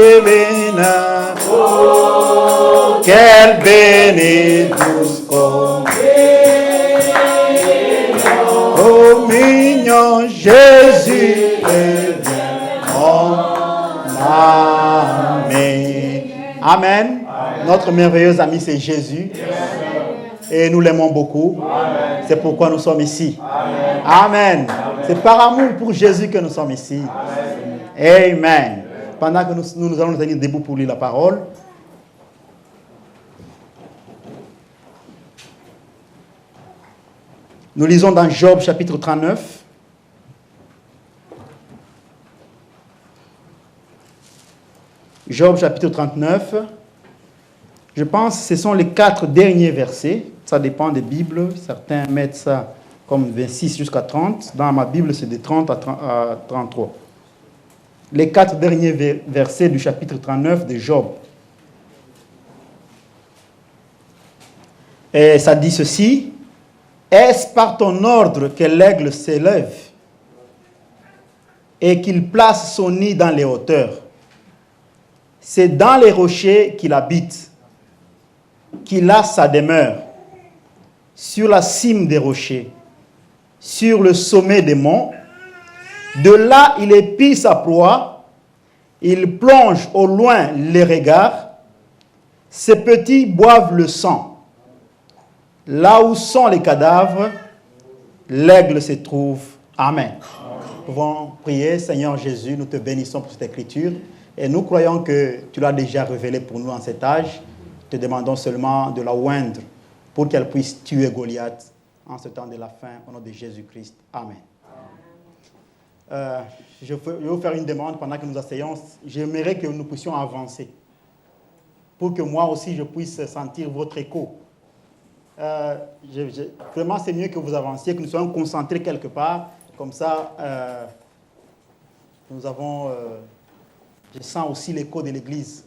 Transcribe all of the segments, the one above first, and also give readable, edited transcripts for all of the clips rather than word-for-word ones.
divine. Oh, quelle bénie douce comme oh, mignon Jésus est mon ami. Amen. Notre merveilleux ami, c'est Jésus. Et nous l'aimons beaucoup. C'est pourquoi nous sommes ici. Amen. C'est par amour pour Jésus que nous sommes ici. Amen. Pendant que nous allons nous tenir debout pour lire la parole. Nous lisons dans Job chapitre 39. Job chapitre 39. Je pense que ce sont les 4 derniers versets. Ça dépend des Bibles. Certains mettent ça comme 26 jusqu'à 30. Dans ma Bible, c'est de 30 à 33. Les 4 derniers versets du chapitre 39 de Job. Et ça dit ceci. Est-ce par ton ordre que l'aigle s'élève et qu'il place son nid dans les hauteurs? C'est dans les rochers qu'il habite, qu'il a sa demeure, sur la cime des rochers, sur le sommet des monts. De là, il épie sa proie, il plonge au loin les regards, ses petits boivent le sang. Là où sont les cadavres, l'aigle se trouve. Amen. Nous pouvons prier. Seigneur Jésus, nous te bénissons pour cette écriture et nous croyons que tu l'as déjà révélée pour nous en cet âge. Te demandons seulement de la oindre pour qu'elle puisse tuer Goliath en ce temps de la fin, au nom de Jésus-Christ. Amen. Je vais vous faire une demande pendant que nous asseyons. J'aimerais que nous puissions avancer pour que moi aussi je puisse sentir votre écho. Vraiment, c'est mieux que vous avanciez, que nous soyons concentrés quelque part. Comme ça, nous avons... je sens aussi l'écho de l'Église.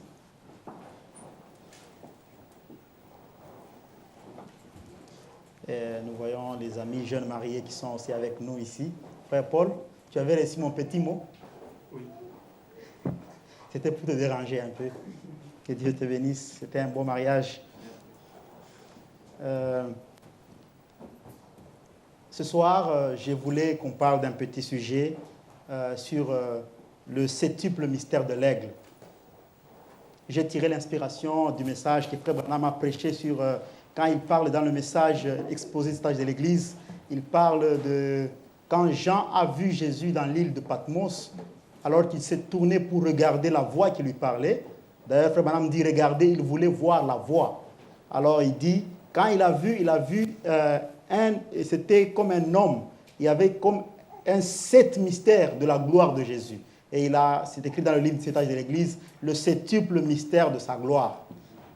Et nous voyons les amis jeunes mariés qui sont aussi avec nous ici. Frère Paul, tu avais reçu mon petit mot? Oui. C'était pour te déranger un peu. Que Dieu te bénisse. C'était un beau mariage. Ce soir, je voulais qu'on parle d'un petit sujet sur le septuple mystère de l'aigle. J'ai tiré l'inspiration du message que Frère Branham a prêché sur... quand il parle dans le message exposé du stage de l'Église, il parle de quand Jean a vu Jésus dans l'île de Patmos, alors qu'il s'est tourné pour regarder la voix qui lui parlait. D'ailleurs, Frère Branham dit, regardez, il voulait voir la voix. Alors il dit, quand il a vu c'était comme un homme. Il y avait comme un 7 mystères de la gloire de Jésus. Et c'est écrit dans le livre du stage de l'Église, le septuple mystère de sa gloire.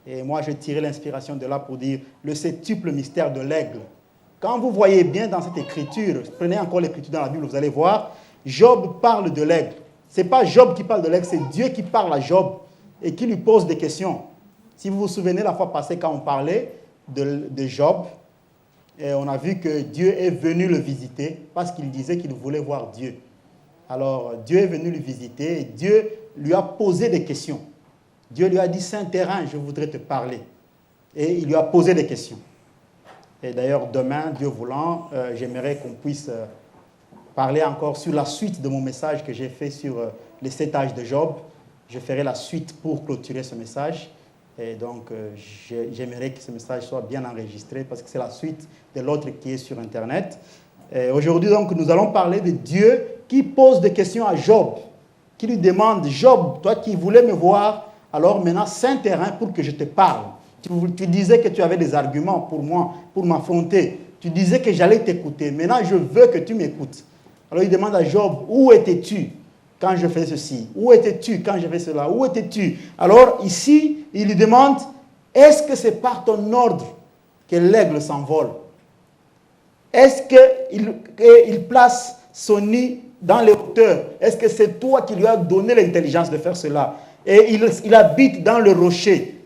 Et moi, j'ai tiré l'inspiration de là pour dire le septuple mystère de l'aigle. Quand vous voyez bien dans cette écriture, prenez encore l'écriture dans la Bible, vous allez voir, Job parle de l'aigle. Ce n'est pas Job qui parle de l'aigle, c'est Dieu qui parle à Job et qui lui pose des questions. Si vous vous souvenez la fois passée quand on parlait de Job, et on a vu que Dieu est venu le visiter parce qu'il disait qu'il voulait voir Dieu. Alors, Dieu est venu le visiter et Dieu lui a posé des questions. Dieu lui a dit, c'est un terrain, je voudrais te parler. Et il lui a posé des questions. Et d'ailleurs, demain, Dieu voulant, j'aimerais qu'on puisse parler encore sur la suite de mon message que j'ai fait sur les 7 âges de Job. Je ferai la suite pour clôturer ce message. Et donc, j'aimerais que ce message soit bien enregistré parce que c'est la suite de l'autre qui est sur Internet. Aujourd'hui, donc, nous allons parler de Dieu qui pose des questions à Job, qui lui demande, Job, toi qui voulais me voir, alors maintenant, c'est un terrain pour que je te parle. Tu disais que tu avais des arguments pour moi, pour m'affronter. Tu disais que j'allais t'écouter. Maintenant, je veux que tu m'écoutes. Alors, il demande à Job, où étais-tu quand je faisais ceci? Où étais-tu quand je faisais cela? Où étais-tu? Alors, ici, il lui demande, est-ce que c'est par ton ordre que l'aigle s'envole? Est-ce qu'il place son nid dans les hauteurs? Est-ce que c'est toi qui lui as donné l'intelligence de faire cela? Et il habite dans le rocher.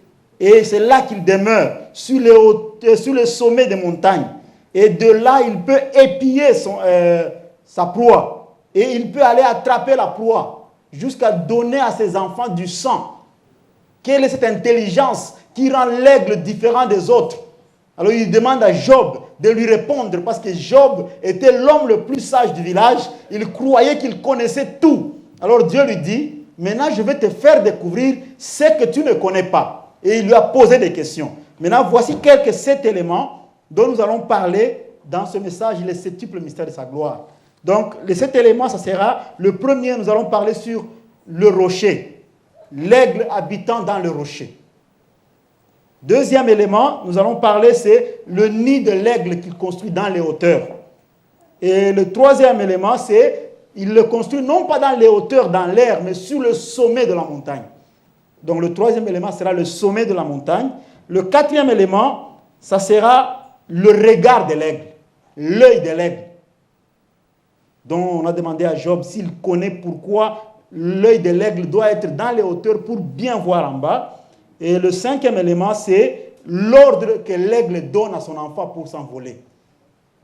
Et c'est là qu'il demeure, sur le sommet des montagnes. Et de là, il peut épier sa proie. Et il peut aller attraper la proie. jusqu'à donner à ses enfants du sang. Quelle est cette intelligence qui rend l'aigle différent des autres? Alors il demande à Job de lui répondre parce que Job était l'homme le plus sage du village. Il croyait qu'il connaissait tout. Alors Dieu lui dit, maintenant je vais te faire découvrir ce que tu ne connais pas. Et il lui a posé des questions. Maintenant voici quelques 7 éléments dont nous allons parler dans ce message, les septuples mystères de sa gloire. Donc les 7 éléments, ça sera, le premier, nous allons parler sur le rocher. L'aigle habitant dans le rocher. Deuxième élément, nous allons parler, c'est le nid de l'aigle qu'il construit dans les hauteurs. Et le troisième élément, c'est il le construit non pas dans les hauteurs, dans l'air, mais sur le sommet de la montagne. Donc le troisième élément sera le sommet de la montagne. Le quatrième élément, ça sera le regard de l'aigle, l'œil de l'aigle. Donc on a demandé à Job s'il connaît pourquoi l'œil de l'aigle doit être dans les hauteurs pour bien voir en bas. Et le cinquième élément, c'est l'ordre que l'aigle donne à son enfant pour s'envoler.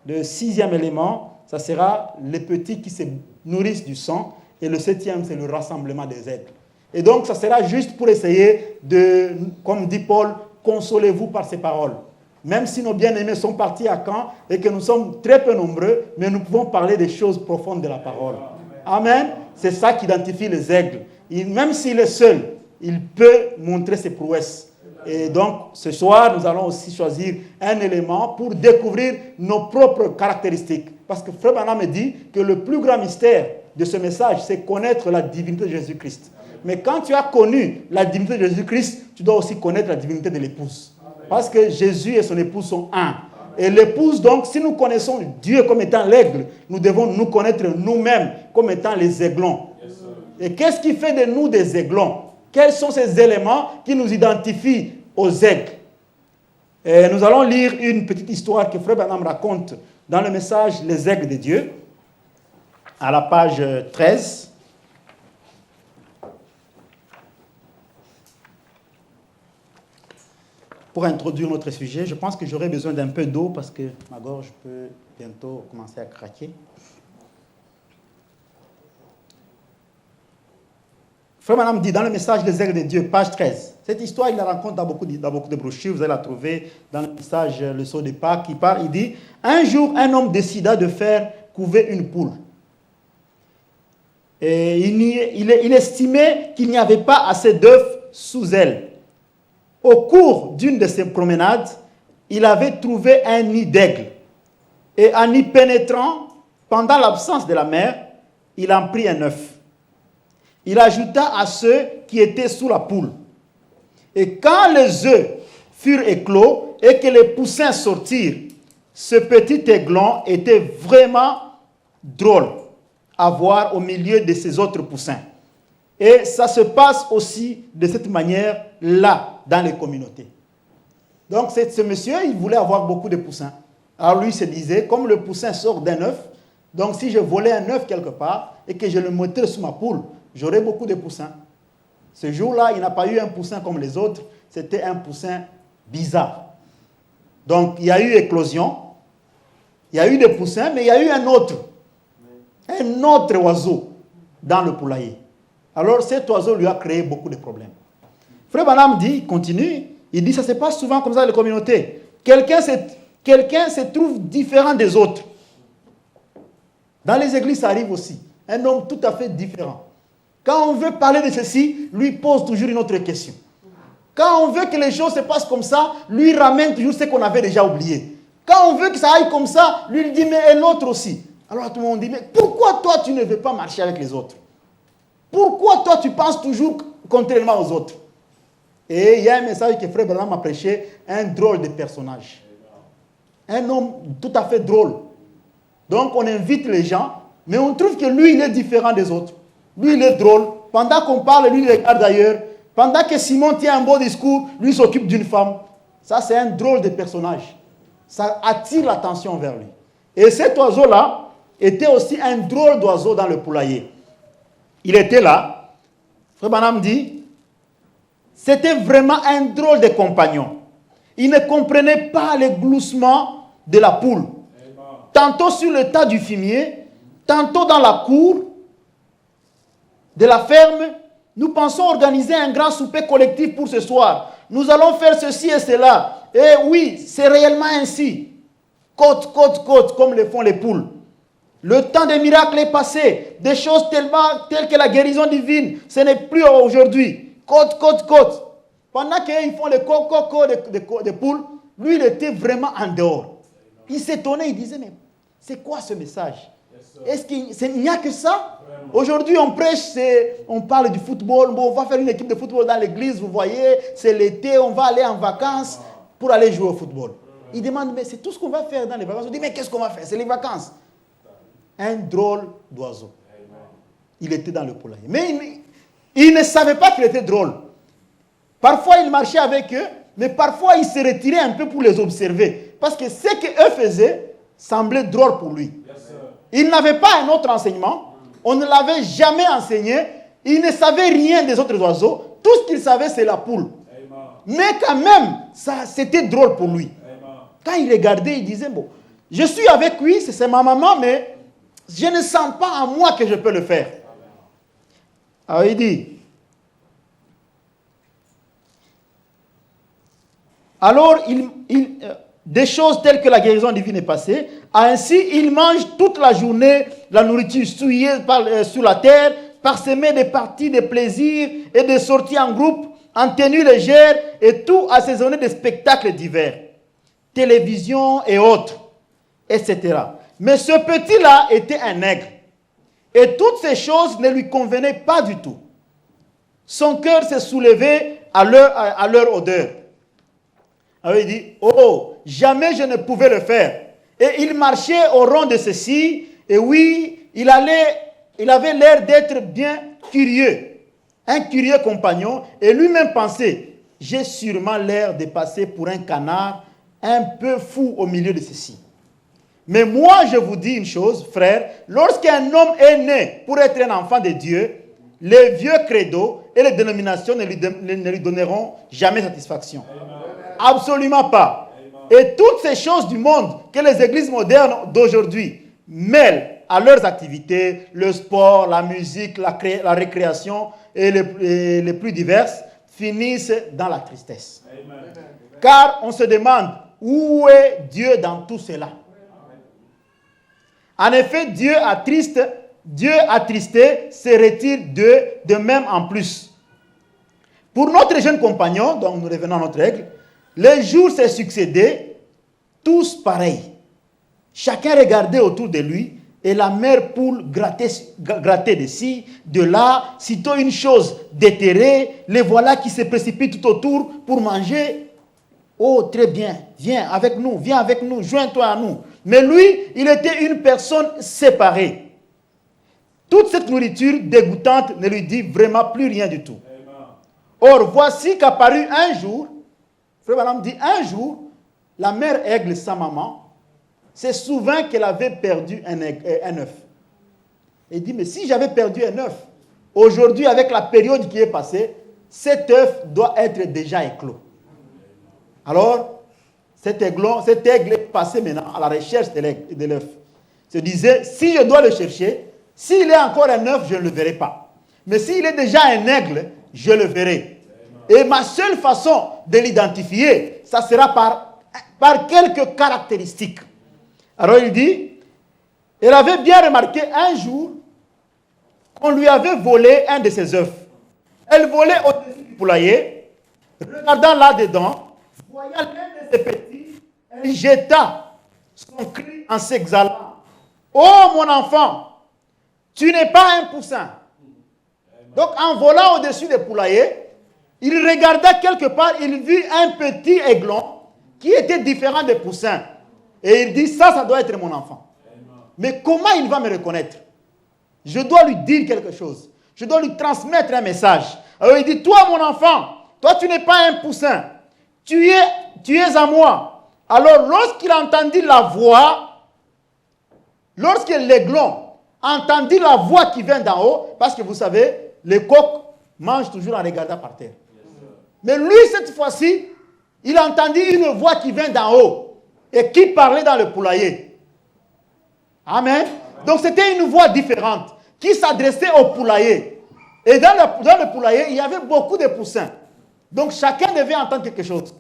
Le sixième élément, ça sera les petits qui se nourrissent du sang. Et le septième, c'est le rassemblement des aigles. Et donc, ça sera juste pour essayer de, comme dit Paul, consolez-vous par ces paroles. Même si nos bien-aimés sont partis à Caen et que nous sommes très peu nombreux, mais nous pouvons parler des choses profondes de la parole. Amen. C'est ça qui identifie les aigles. Même s'il est seul, il peut montrer ses prouesses. Et donc, ce soir, nous allons aussi choisir un élément pour découvrir nos propres caractéristiques. Parce que Frère Branham me dit que le plus grand mystère de ce message, c'est connaître la divinité de Jésus-Christ. Mais quand tu as connu la divinité de Jésus-Christ, tu dois aussi connaître la divinité de l'épouse. Parce que Jésus et son épouse sont un. Et l'épouse, donc, si nous connaissons Dieu comme étant l'aigle, nous devons nous connaître nous-mêmes comme étant les aiglons. Et qu'est-ce qui fait de nous des aiglons? Quels sont ces éléments qui nous identifient aux aigles? Et nous allons lire une petite histoire que Frère Branham raconte dans le message Les aigles de Dieu, à la page 13. Pour introduire notre sujet, je pense que j'aurai besoin d'un peu d'eau parce que ma gorge peut bientôt commencer à craquer. Frère Branham dit dans le message des aigles de Dieu, page 13. Cette histoire, il la raconte dans beaucoup de brochures. Vous allez la trouver dans le message Le Sceau de Pâques. Il dit, un jour, un homme décida de faire couver une poule. Et il estimait qu'il n'y avait pas assez d'œufs sous elle. Au cours d'une de ses promenades, il avait trouvé un nid d'aigle. Et en y pénétrant, pendant l'absence de la mère, il en prit un œuf. Il ajouta à ceux qui étaient sous la poule. Et quand les œufs furent éclos et que les poussins sortirent, ce petit aiglon était vraiment drôle à voir au milieu de ces autres poussins. Et ça se passe aussi de cette manière-là dans les communautés. Donc ce monsieur, il voulait avoir beaucoup de poussins. Alors lui il se disait, comme le poussin sort d'un œuf, donc si je volais un œuf quelque part et que je le mettais sous ma poule, j'aurais beaucoup de poussins. Ce jour-là, il n'a pas eu un poussin comme les autres, c'était un poussin bizarre. Donc, il y a eu éclosion, il y a eu des poussins, mais il y a eu un autre oiseau dans le poulailler. Alors, cet oiseau lui a créé beaucoup de problèmes. Frère Branham dit, continue, il dit, ça se passe souvent comme ça dans les communautés. Quelqu'un se trouve différent des autres. Dans les églises, ça arrive aussi. Un homme tout à fait différent. Quand on veut parler de ceci, lui pose toujours une autre question. Quand on veut que les choses se passent comme ça, lui ramène toujours ce qu'on avait déjà oublié. Quand on veut que ça aille comme ça, lui il dit, mais et l'autre aussi. Alors tout le monde dit, mais pourquoi toi tu ne veux pas marcher avec les autres? Pourquoi toi tu penses toujours contrairement aux autres? Et il y a un message que Frère Branham a prêché, un drôle de personnage. Un homme tout à fait drôle. Donc on invite les gens, mais on trouve que lui il est différent des autres. Lui, il est drôle. Pendant qu'on parle, lui, il regarde ailleurs. Pendant que Simon tient un beau discours, lui s'occupe d'une femme. Ça, c'est un drôle de personnage. Ça attire l'attention vers lui. Et cet oiseau-là était aussi un drôle d'oiseau dans le poulailler. Il était là. Frère Branham dit, c'était vraiment un drôle de compagnon. Il ne comprenait pas les gloussements de la poule. Tantôt sur le tas du fumier, tantôt dans la cour, de la ferme, nous pensons organiser un grand souper collectif pour ce soir. Nous allons faire ceci et cela. Et oui, c'est réellement ainsi. Côte, côte, côte, comme le font les poules. Le temps des miracles est passé. Des choses telles que la guérison divine, ce n'est plus aujourd'hui. Côte, côte, côte. Pendant qu'ils font les coco des poules, lui, il était vraiment en dehors. Il s'étonnait, il disait, mais c'est quoi ce message? Est-ce qu'il n'y a que ça? Aujourd'hui, on prêche, on parle du football. Bon, on va faire une équipe de football dans l'église, vous voyez, c'est l'été, on va aller en vacances pour aller jouer au football. Il demande, mais c'est tout ce qu'on va faire dans les vacances. On dit, mais qu'est-ce qu'on va faire? C'est les vacances. Un drôle d'oiseau. Il était dans le poulailler. Mais il ne savait pas qu'il était drôle. Parfois, il marchait avec eux, mais parfois, il se retirait un peu pour les observer. Parce que ce qu'eux faisaient semblait drôle pour lui. Il n'avait pas un autre enseignement. On ne l'avait jamais enseigné. Il ne savait rien des autres oiseaux. Tout ce qu'il savait, c'est la poule. Mais quand même, c'était drôle pour lui. Quand il regardait, il disait, bon, je suis avec lui, c'est ma maman, mais je ne sens pas en moi que je peux le faire. Alors il dit, alors des choses telles que la guérison divine est passée, ainsi il mange toute la journée la nourriture souillée sur la terre, parsemée de parties de plaisir et de sorties en groupe, en tenue légère et tout assaisonné de spectacles divers, télévision et autres, etc. Mais ce petit-là était un aigle. Et toutes ces choses ne lui convenaient pas du tout. Son cœur s'est soulevé à leur odeur. Alors il dit, oh, jamais je ne pouvais le faire. Et il marchait au rond de ceci, et oui, il avait l'air d'être bien curieux. Un curieux compagnon, et lui-même pensait, j'ai sûrement l'air de passer pour un canard un peu fou au milieu de ceci. Mais moi, je vous dis une chose, frère, lorsqu'un homme est né pour être un enfant de Dieu, les vieux credos et les dénominations ne lui donneront jamais satisfaction. Absolument pas. Et toutes ces choses du monde que les églises modernes d'aujourd'hui mêlent à leurs activités, le sport, la musique, la récréation et les plus diverses, finissent dans la tristesse. Car on se demande, où est Dieu dans tout cela? En effet, Dieu attristé, se retire de même en plus. Pour notre jeune compagnon, donc nous revenons à notre règle, les jours s'est succédé, tous pareils. Chacun regardait autour de lui, et la mère poule grattait de ci, de là, sitôt une chose déterrée, les voilà qui se précipitent tout autour pour manger. Oh, très bien, viens avec nous, joins-toi à nous. Mais lui, il était une personne séparée. Toute cette nourriture dégoûtante ne lui dit vraiment plus rien du tout. Or, voici qu'apparut un jour, Frère Branham dit, un jour, la mère aigle, sa maman, s'est souvint qu'elle avait perdu un œuf. Elle dit, mais si j'avais perdu un œuf, aujourd'hui, avec la période qui est passée, cet œuf doit être déjà éclos. Alors, cet aigle est passé maintenant à la recherche de l'œuf. Se disait, si je dois le chercher, s'il est encore un œuf, je ne le verrai pas. Mais s'il est déjà un aigle, je le verrai. Et ma seule façon de l'identifier, ça sera par quelques caractéristiques. Alors il dit, elle avait bien remarqué un jour qu'on lui avait volé un de ses œufs. Elle volait au-dessus du poulailler, regardant là-dedans, voyant l'un de ses petits, elle jeta son cri en s'exhalant. Oh mon enfant, tu n'es pas un poussin. Donc en volant au-dessus des poulaillers, il regarda quelque part, il vit un petit aiglon qui était différent des poussins. Et il dit, ça doit être mon enfant. Mais comment il va me reconnaître? Je dois lui dire quelque chose. Je dois lui transmettre un message. Alors il dit, toi mon enfant, toi tu n'es pas un poussin. Tu es à moi. Alors lorsqu'il entendit la voix, lorsque l'aiglon entendit la voix qui vient d'en haut, parce que vous savez, les coqs mangent toujours en regardant par terre. Mais lui, cette fois-ci, il entendit une voix qui vient d'en haut et qui parlait dans le poulailler. Amen. Donc c'était une voix différente qui s'adressait au poulailler. Et dans le poulailler, il y avait beaucoup de poussins. Donc chacun devait entendre quelque chose.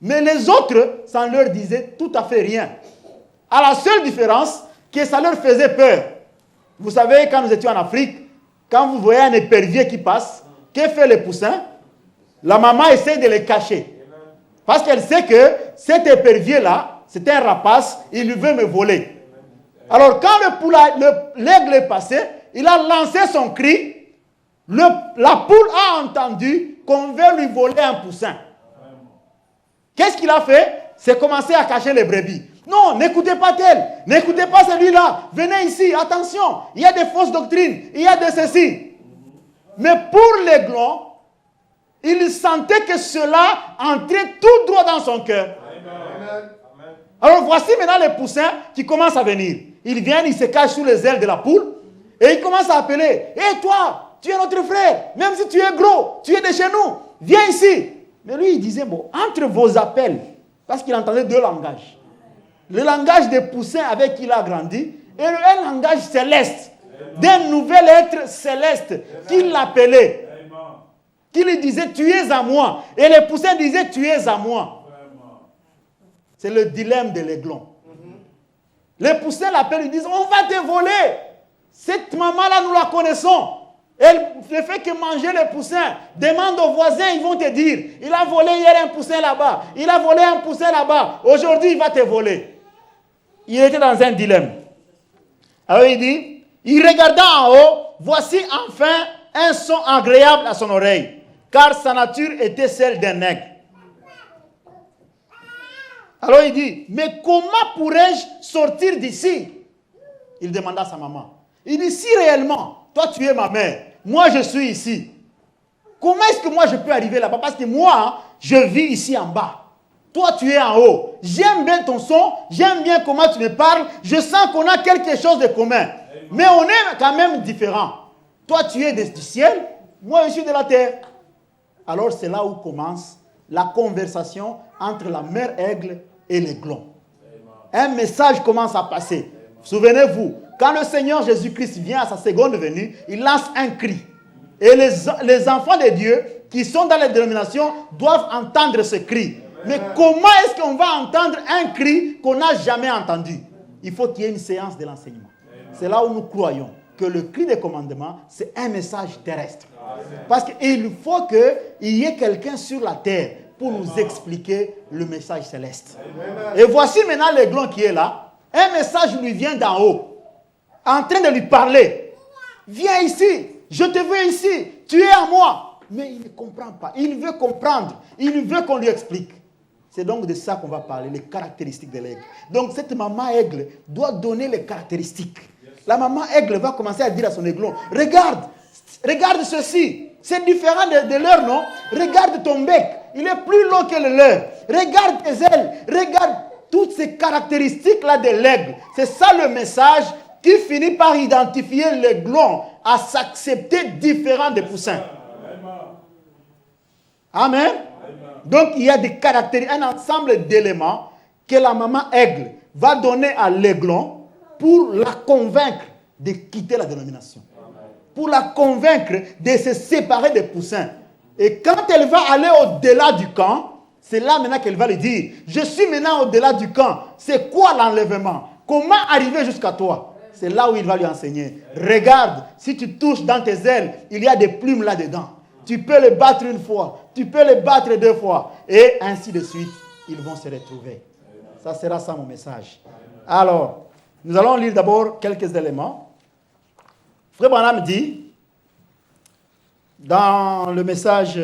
Mais les autres, ça ne leur disait tout à fait rien. À la seule différence, que ça leur faisait peur. Vous savez, quand nous étions en Afrique, quand vous voyez un épervier qui passe, que fait les poussins? La maman essaie de les cacher. Parce qu'elle sait que cet épervier-là, c'est un rapace, il veut me voler. Alors quand l'aigle est passé, il a lancé son cri, la poule a entendu qu'on veut lui voler un poussin. Qu'est-ce qu'il a fait? C'est commencer à cacher les brebis. Non, n'écoutez pas tel, n'écoutez pas celui-là, venez ici, attention, il y a des fausses doctrines, il y a de ceci. Mais pour l'aiglon, il sentait que cela entrait tout droit dans son cœur. Alors voici maintenant les poussins qui commencent à venir. Ils viennent, ils se cachent sous les ailes de la poule et ils commencent à appeler. Hé toi, tu es notre frère, même si tu es gros, tu es de chez nous, viens ici. Mais lui il disait, bon, entre vos appels, parce qu'il entendait deux langages. Le langage des poussins avec qui il a grandi et un langage céleste, d'un nouvel être céleste qui l'appelait, qui lui disait tu es à moi, et les poussins disaient tu es à moi. C'est le dilemme de l'aiglon. Les poussins l'appellent, ils disent on va te voler. Cette maman-là nous la connaissons. Elle ne fait que manger les poussins. Demande aux voisins, ils vont te dire il a volé hier un poussin là-bas, il a volé un poussin là-bas, aujourd'hui il va te voler. Il était dans un dilemme. Alors il dit, il regarda en haut, voici enfin un son agréable à son oreille, car sa nature était celle d'un aigle. Alors il dit, mais comment pourrais-je sortir d'ici? Il demanda à sa maman. Il dit, si réellement, toi tu es ma mère, moi je suis ici, comment est-ce que moi je peux arriver là-bas? Parce que moi, je vis ici en bas. Toi, tu es en haut. J'aime bien ton son, j'aime bien comment tu me parles, je sens qu'on a quelque chose de commun. Mais on est quand même différents. Toi, tu es du ciel, moi, je suis de la terre. Alors, c'est là où commence la conversation entre la mère aigle et l'aiglon. Un message commence à passer. Souvenez-vous, quand le Seigneur Jésus-Christ vient à sa seconde venue, il lance un cri. Et les enfants de Dieu qui sont dans les dénominations doivent entendre ce cri. Mais comment est-ce qu'on va entendre un cri qu'on n'a jamais entendu? Il faut qu'il y ait une séance de l'enseignement. C'est là où nous croyons que le cri des commandements, c'est un message terrestre. Parce qu'il faut qu'il y ait quelqu'un sur la terre pour nous expliquer le message céleste. Et voici maintenant l'aiglon qui est là. Un message lui vient d'en haut, en train de lui parler. Viens ici, je te veux ici, tu es à moi. Mais il ne comprend pas, il veut comprendre, il veut qu'on lui explique. C'est donc de ça qu'on va parler, les caractéristiques de l'aigle. Donc cette maman aigle doit donner les caractéristiques. La maman aigle va commencer à dire à son aiglon, regarde ceci, c'est différent de leur, non? Regarde ton bec, il est plus long que le leur. Regarde tes ailes, regarde toutes ces caractéristiques-là de l'aigle. C'est ça le message qui finit par identifier l'aiglon à s'accepter différent des poussins. Amen. Donc, il y a des caractéristiques, un ensemble d'éléments que la maman aigle va donner à l'aiglon pour la convaincre de quitter la dénomination. Pour la convaincre de se séparer des poussins. Et quand elle va aller au-delà du camp, c'est là maintenant qu'elle va lui dire, je suis maintenant au-delà du camp. C'est quoi l'enlèvement? Comment arriver jusqu'à toi? C'est là où il va lui enseigner. Regarde, si tu touches dans tes ailes, il y a des plumes là-dedans. Tu peux les battre une fois, tu peux les battre deux fois. Et ainsi de suite, ils vont se retrouver. Ça sera ça mon message. Alors, nous allons lire d'abord quelques éléments. Frère Branham dit, dans le message,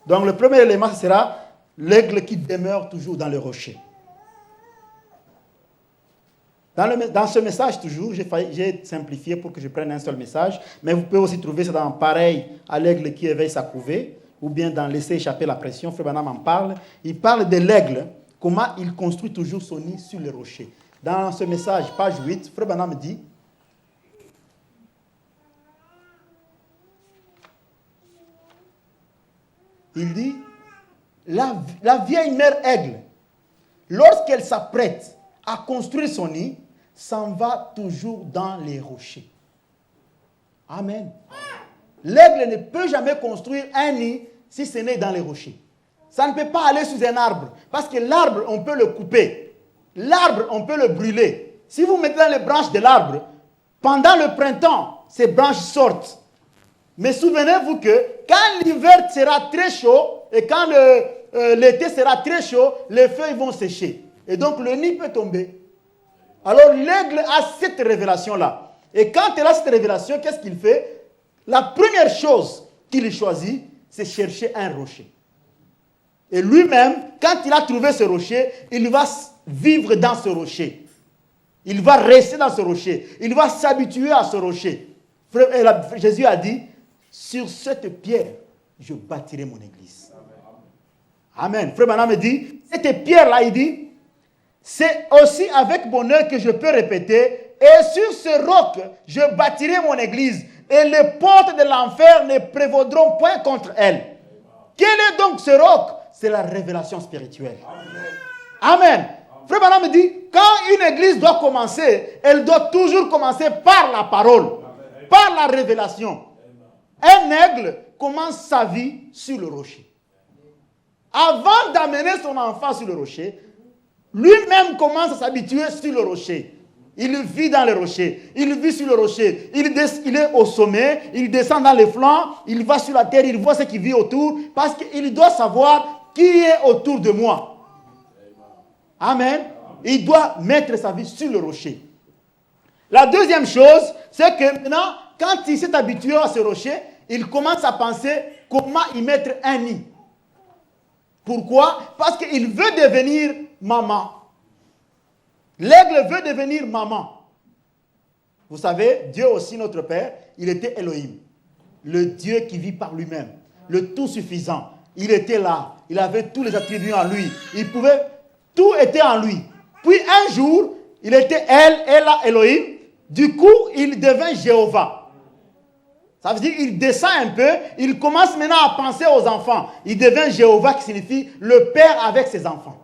donc le premier élément, ce sera l'aigle qui demeure toujours dans le rocher. Dans ce message, toujours, j'ai simplifié pour que je prenne un seul message, mais vous pouvez aussi trouver ça dans pareil à l'aigle qui éveille sa couvée, ou bien dans laisser échapper la pression. Frère Branham en parle. Il parle de l'aigle, comment il construit toujours son nid sur les rochers. Dans ce message, page 8, Frère Branham dit, il dit, la vieille mère aigle, lorsqu'elle s'apprête à construire son nid, s'en va toujours dans les rochers. Amen. L'aigle ne peut jamais construire un nid si ce n'est dans les rochers. Ça ne peut pas aller sous un arbre. Parce que l'arbre, on peut le couper. L'arbre, on peut le brûler. Si vous mettez dans les branches de l'arbre, pendant le printemps, ces branches sortent. Mais souvenez-vous que quand l'hiver sera très chaud et quand l'été sera très chaud, les feuilles vont sécher. Et donc le nid peut tomber. Alors l'aigle a cette révélation-là. Et quand il a cette révélation, qu'est-ce qu'il fait? La première chose qu'il choisit, c'est chercher un rocher. Et lui-même, quand il a trouvé ce rocher, il va vivre dans ce rocher. Il va rester dans ce rocher. Il va s'habituer à ce rocher. Jésus a dit, sur cette pierre, je bâtirai mon église. Amen. Frère Branham dit, cette pierre-là, il dit, c'est aussi avec bonheur que je peux répéter, et sur ce roc, je bâtirai mon église, et les portes de l'enfer ne prévaudront point contre elle. Quel est donc ce roc? C'est la révélation spirituelle. Amen. Frère Branham dit, quand une église doit commencer, elle doit toujours commencer par la parole, par la révélation. Un aigle commence sa vie sur le rocher. Avant d'amener son enfant sur le rocher, lui-même commence à s'habituer sur le rocher. Il vit dans le rocher, il vit sur le rocher, il est au sommet, il descend dans les flancs, il va sur la terre, il voit ce qui vit autour, parce qu'il doit savoir qui est autour de moi. Amen. Il doit mettre sa vie sur le rocher. La deuxième chose, c'est que maintenant, quand il s'est habitué à ce rocher, il commence à penser comment y mettre un nid. Pourquoi? Parce qu'il veut devenir maman. L'aigle veut devenir maman. Vous savez, Dieu aussi, notre Père, il était Elohim. Le Dieu qui vit par lui-même. Le tout suffisant. Il était là. Il avait tous les attributs en lui. Il pouvait... Tout était en lui. Puis un jour, il était Ella, Elohim. Du coup, il devint Jéhovah. Ça veut dire qu'il descend un peu. Il commence maintenant à penser aux enfants. Il devient Jéhovah qui signifie le Père avec ses enfants.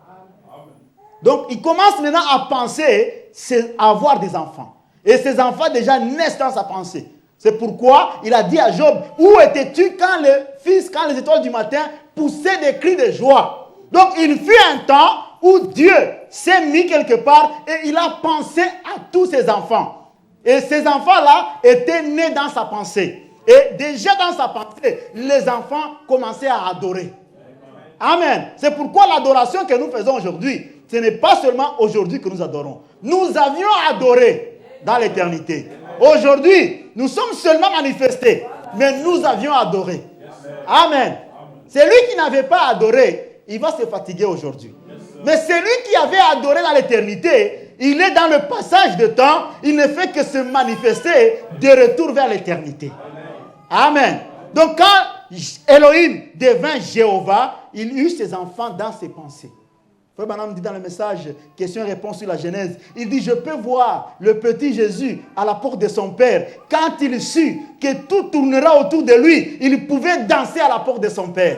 Donc, il commence maintenant à penser à avoir des enfants. Et ces enfants déjà naissent dans sa pensée. C'est pourquoi il a dit à Job, où étais-tu quand les étoiles du matin poussaient des cris de joie? Donc, il fut un temps où Dieu s'est mis quelque part et il a pensé à tous ses enfants. Et ces enfants-là étaient nés dans sa pensée. Et déjà dans sa pensée, les enfants commençaient à adorer. Amen. C'est pourquoi l'adoration que nous faisons aujourd'hui, ce n'est pas seulement aujourd'hui que nous adorons. Nous avions adoré dans l'éternité. Aujourd'hui, nous sommes seulement manifestés, mais nous avions adoré. Amen. Celui qui n'avait pas adoré, il va se fatiguer aujourd'hui. Mais celui qui avait adoré dans l'éternité, il est dans le passage de temps, il ne fait que se manifester de retour vers l'éternité. Amen. Donc quand Elohim devint Jéhovah, il eut ses enfants dans ses pensées. Frère Branham dit dans le message, question-réponse sur la Genèse, il dit, je peux voir le petit Jésus à la porte de son père. Quand il sut que tout tournera autour de lui, il pouvait danser à la porte de son père.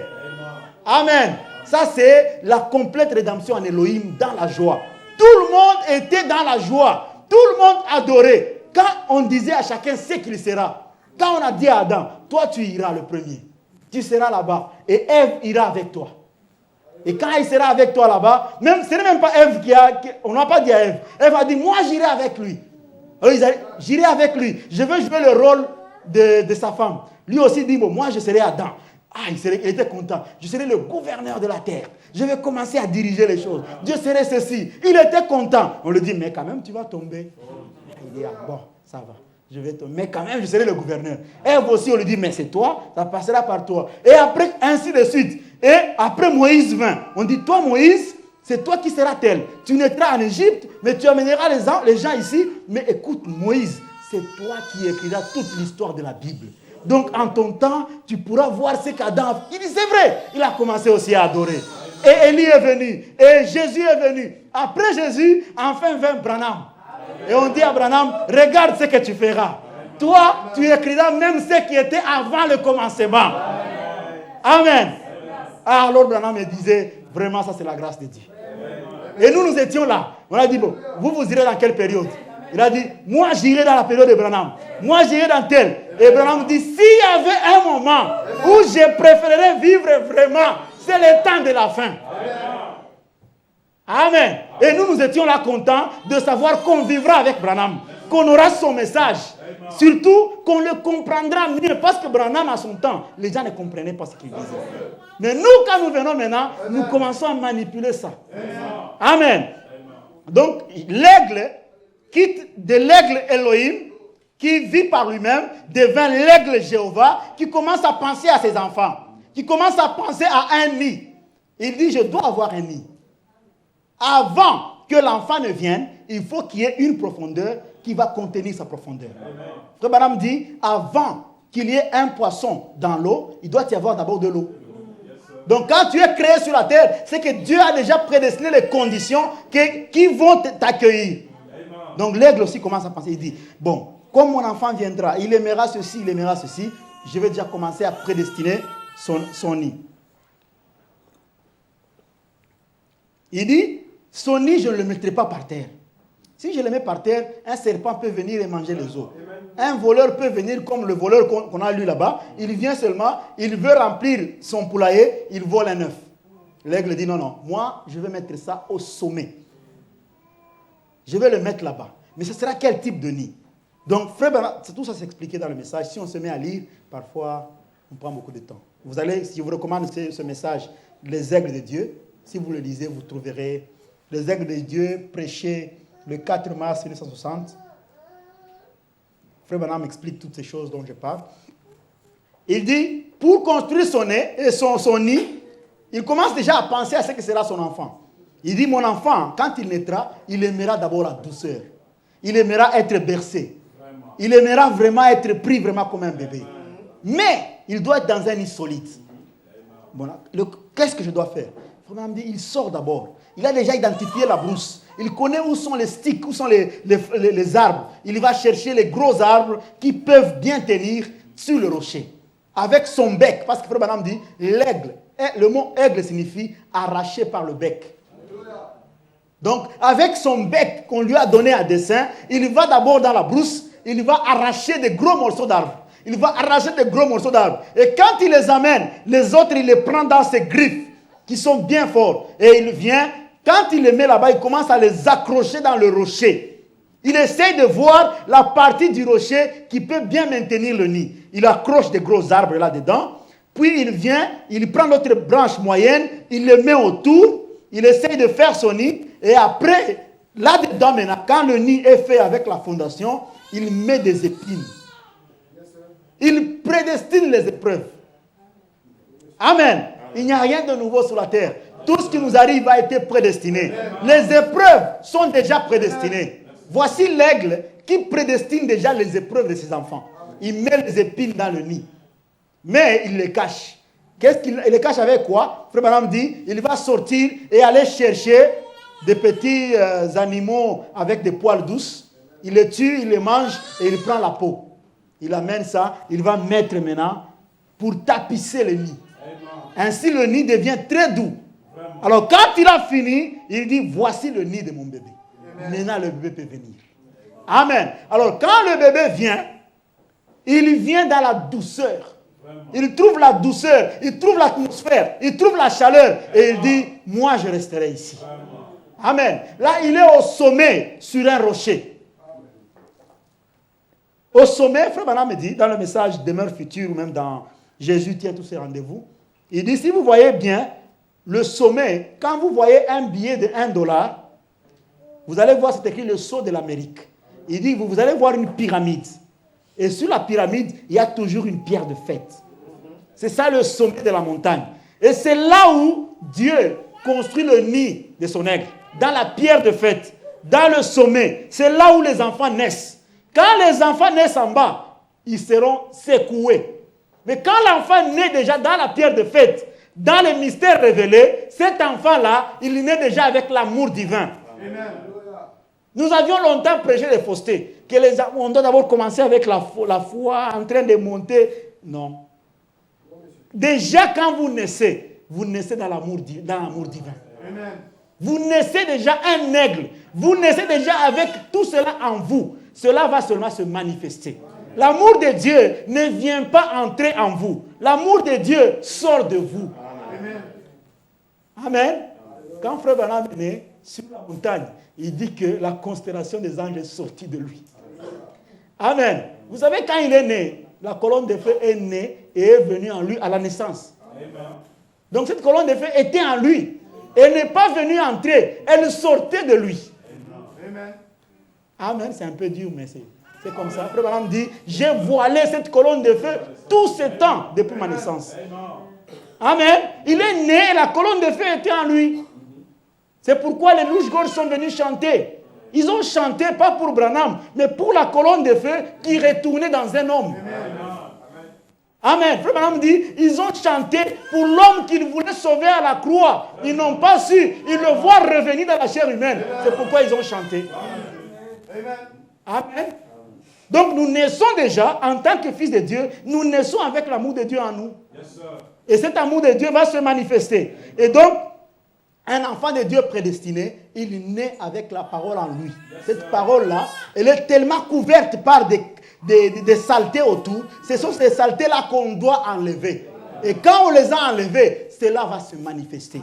Amen. Ça, c'est la complète rédemption en Elohim dans la joie. Tout le monde était dans la joie. Tout le monde adorait. Quand on disait à chacun ce qu'il sera, quand on a dit à Adam, toi tu iras le premier, tu seras là-bas et Ève ira avec toi. Et quand il sera avec toi là-bas, même, ce n'est même pas Ève on n'a pas dit à Ève. Ève a dit, moi j'irai avec lui. Alors j'irai avec lui. Je veux jouer le rôle de sa femme. Lui aussi dit, bon, moi je serai Adam. Ah, il était content. Je serai le gouverneur de la terre. Je vais commencer à diriger les choses. Dieu serait ceci. Il était content. On lui dit, mais quand même, tu vas tomber. Il dit, ah, bon, ça va. Je vais tomber. Mais quand même, je serai le gouverneur. Ève aussi, on lui dit, mais c'est toi, ça passera par toi. Et après, ainsi de suite. Et après, Moïse vint. On dit, toi, Moïse, c'est toi qui seras tel. Tu naîtras en Égypte, mais tu amèneras les gens ici. Mais écoute, Moïse, c'est toi qui écriras toute l'histoire de la Bible. Donc, en ton temps, tu pourras voir ce qu'Adam a fait. Il dit, c'est vrai. Il a commencé aussi à adorer. Et Élie est venu. Et Jésus est venu. Après Jésus, enfin vint Branham. Et on dit à Branham, regarde ce que tu feras. Toi, tu écriras même ce qui était avant le commencement. Amen. Alors Branham me disait, vraiment ça c'est la grâce de Dieu. Et nous étions là. On a dit, bon, vous irez dans quelle période? Il a dit, moi j'irai dans la période de Branham. Moi j'irai dans tel. Et Branham dit, s'il y avait un moment où je préférerais vivre vraiment, c'est le temps de la fin. Amen. Et nous étions là contents de savoir qu'on vivra avec Branham, qu'on aura son message. Surtout qu'on le comprendra mieux. Parce que Branham, à son temps, les gens ne comprenaient pas ce qu'il disait. Mais nous, quand nous venons maintenant, nous commençons à manipuler ça. Amen. Donc, l'aigle quitte de l'aigle Elohim, qui vit par lui-même, devient l'aigle Jéhovah, qui commence à penser à ses enfants, qui commence à penser à un nid. Il dit, je dois avoir un nid. Avant que l'enfant ne vienne, il faut qu'il y ait une profondeur qui va contenir sa profondeur. Frère Branham dit, avant qu'il y ait un poisson dans l'eau, il doit y avoir d'abord de l'eau. Donc quand tu es créé sur la terre, c'est que Dieu a déjà prédestiné les conditions qui vont t'accueillir. Donc l'aigle aussi commence à penser, il dit, bon, comme mon enfant viendra, il aimera ceci, je vais déjà commencer à prédestiner son nid. Il dit, son nid, je ne le mettrai pas par terre. Si je le mets par terre, un serpent peut venir et manger les os. Un voleur peut venir comme le voleur qu'on a lu là-bas. Il vient seulement, il veut remplir son poulailler, il vole un œuf. L'aigle dit, non, moi, je vais mettre ça au sommet. Je vais le mettre là-bas. Mais ce sera quel type de nid? Donc, frère Branham, tout ça s'expliquait dans le message. Si on se met à lire, parfois, on prend beaucoup de temps. Vous allez, si je vous recommande ce message, Les aigles de Dieu, si vous le lisez, vous trouverez Les aigles de Dieu prêchés le 4 mars 1960. Frère Branham explique toutes ces choses dont je parle. Il dit, pour construire son nid, il commence déjà à penser à ce que sera son enfant. Il dit, mon enfant, quand il naîtra, il aimera d'abord la douceur. Il aimera être bercé. Vraiment. Il aimera vraiment être pris vraiment comme un bébé. Mais il doit être dans un nid solide. Bon, qu'est-ce que je dois faire? Frère Branham dit, il sort d'abord. Il a déjà identifié la brousse. Il connaît où sont les sticks, où sont les arbres. Il va chercher les gros arbres qui peuvent bien tenir sur le rocher. Avec son bec, parce que Frère Branham dit, l'aigle, le mot aigle signifie arraché par le bec. Donc, avec son bec qu'on lui a donné à dessein, il va d'abord dans la brousse, il va arracher des gros morceaux d'arbres. Il va arracher des gros morceaux d'arbres. Et quand il les amène, les autres, il les prend dans ses griffes, qui sont bien forts. Et il vient, quand il les met là-bas, il commence à les accrocher dans le rocher. Il essaye de voir la partie du rocher qui peut bien maintenir le nid. Il accroche des gros arbres là-dedans. Puis il vient, il prend l'autre branche moyenne, il le met autour, il essaye de faire son nid. Et après, là-dedans maintenant, quand le nid est fait avec la fondation, il met des épines. Il prédestine les épreuves. Amen. Il n'y a rien de nouveau sur la terre. Tout ce qui nous arrive a été prédestiné. Les épreuves sont déjà prédestinées. Voici l'aigle qui prédestine déjà les épreuves de ses enfants. Il met les épines dans le nid. Mais il les cache. Qu'est-ce qu'il les cache avec quoi? Frère Branham dit, il va sortir et aller chercher des petits animaux avec des poils douces. Il les tue, il les mange et il prend la peau. Il amène ça, il va mettre maintenant pour tapisser le nid. Ainsi le nid devient très doux. Alors quand il a fini, il dit, voici le nid de mon bébé. Maintenant le bébé peut venir. Amen. Alors quand le bébé vient, il vient dans la douceur. Il trouve la douceur, il trouve l'atmosphère, il trouve la chaleur. Et il dit, moi je resterai ici. Amen. Là il est au sommet sur un rocher. Au sommet, Frère Branham me dit, dans le message Demeure future, ou même dans Jésus tient tous ses rendez-vous, il dit, si vous voyez bien, le sommet, quand vous voyez un billet de $1, vous allez voir, c'est écrit le sceau de l'Amérique. Il dit, vous allez voir une pyramide. Et sur la pyramide, il y a toujours une pierre de fête. C'est ça le sommet de la montagne. Et c'est là où Dieu construit le nid de son aigle. Dans la pierre de fête, dans le sommet. C'est là où les enfants naissent. Quand les enfants naissent en bas, ils seront secoués. Mais quand l'enfant naît déjà dans la pierre de fête, dans les mystères révélés, cet enfant-là, il naît déjà avec l'amour divin. Amen. Nous avions longtemps prêché les faussetés. On doit d'abord commencer avec la foi en train de monter. Non. Déjà quand vous naissez dans l'amour divin. Amen. Vous naissez déjà un aigle. Vous naissez déjà avec tout cela en vous. Cela va seulement se manifester. L'amour de Dieu ne vient pas entrer en vous. L'amour de Dieu sort de vous. Amen. Quand Frère Branham est né sur la montagne, il dit que la constellation des anges est sortie de lui. Amen. Vous savez, quand il est né, la colonne de feu est née et est venue en lui à la naissance. Donc cette colonne de feu était en lui. Elle n'est pas venue entrer, elle sortait de lui. Amen, c'est un peu dur, mais c'est comme ça. Frère Branham dit, j'ai voilé cette colonne de feu tout ce temps depuis ma naissance. Amen. Il est né et la colonne de feu était en lui. C'est pourquoi les louches-gorges sont venus chanter. Ils ont chanté pas pour Branham, mais pour la colonne de feu qui retournait dans un homme. Amen. Frère Branham dit, ils ont chanté pour l'homme qu'ils voulaient sauver à la croix. Ils n'ont pas su. Ils le voient revenir dans la chair humaine. C'est pourquoi ils ont chanté. Amen. Donc nous naissons déjà, en tant que fils de Dieu, nous naissons avec l'amour de Dieu en nous. Et cet amour de Dieu va se manifester. Et donc, un enfant de Dieu prédestiné, il naît avec la parole en lui. Cette parole-là, elle est tellement couverte par des saletés autour. Ce sont ces saletés-là qu'on doit enlever. Et quand on les a enlevées, cela va se manifester.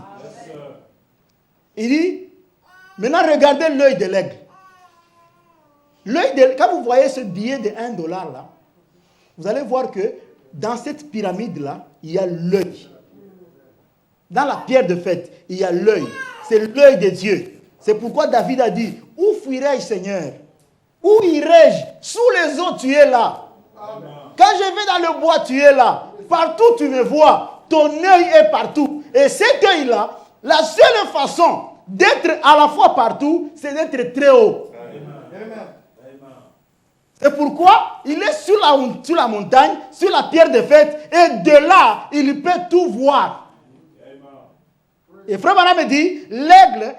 Il dit, maintenant regardez l'œil de l'aigle. Quand vous voyez ce billet de $1 là, vous allez voir que dans cette pyramide-là, il y a l'œil. Dans la pierre de fête, il y a l'œil. C'est l'œil de Dieu. C'est pourquoi David a dit, où fuirai-je, Seigneur? Où irai-je? Sous les eaux, tu es là. Amen. Quand je vais dans le bois, tu es là. Partout, tu me vois. Ton œil est partout. Et cet œil-là, la seule façon d'être à la fois partout, c'est d'être très haut. Amen. C'est pourquoi il est sur la montagne, sur la pierre de fête, et de là, il peut tout voir. Et Frère Branham me dit, l'aigle,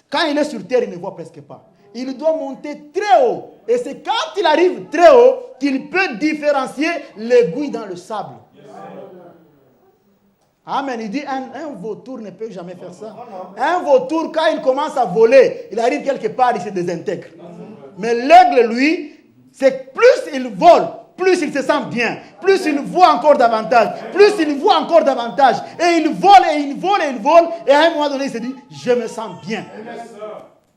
quand il est sur terre, il ne voit presque pas. Il doit monter très haut. Et c'est quand il arrive très haut qu'il peut différencier l'aiguille dans le sable. Amen. Il dit, un vautour ne peut jamais faire ça. Un vautour, quand il commence à voler, il arrive quelque part, il se désintègre. Mais l'aigle, lui, c'est plus il vole, plus il se sent bien, plus il voit encore davantage, plus il voit encore davantage. Et il vole, et il vole, et il vole. Et à un moment donné, il se dit, je me sens bien.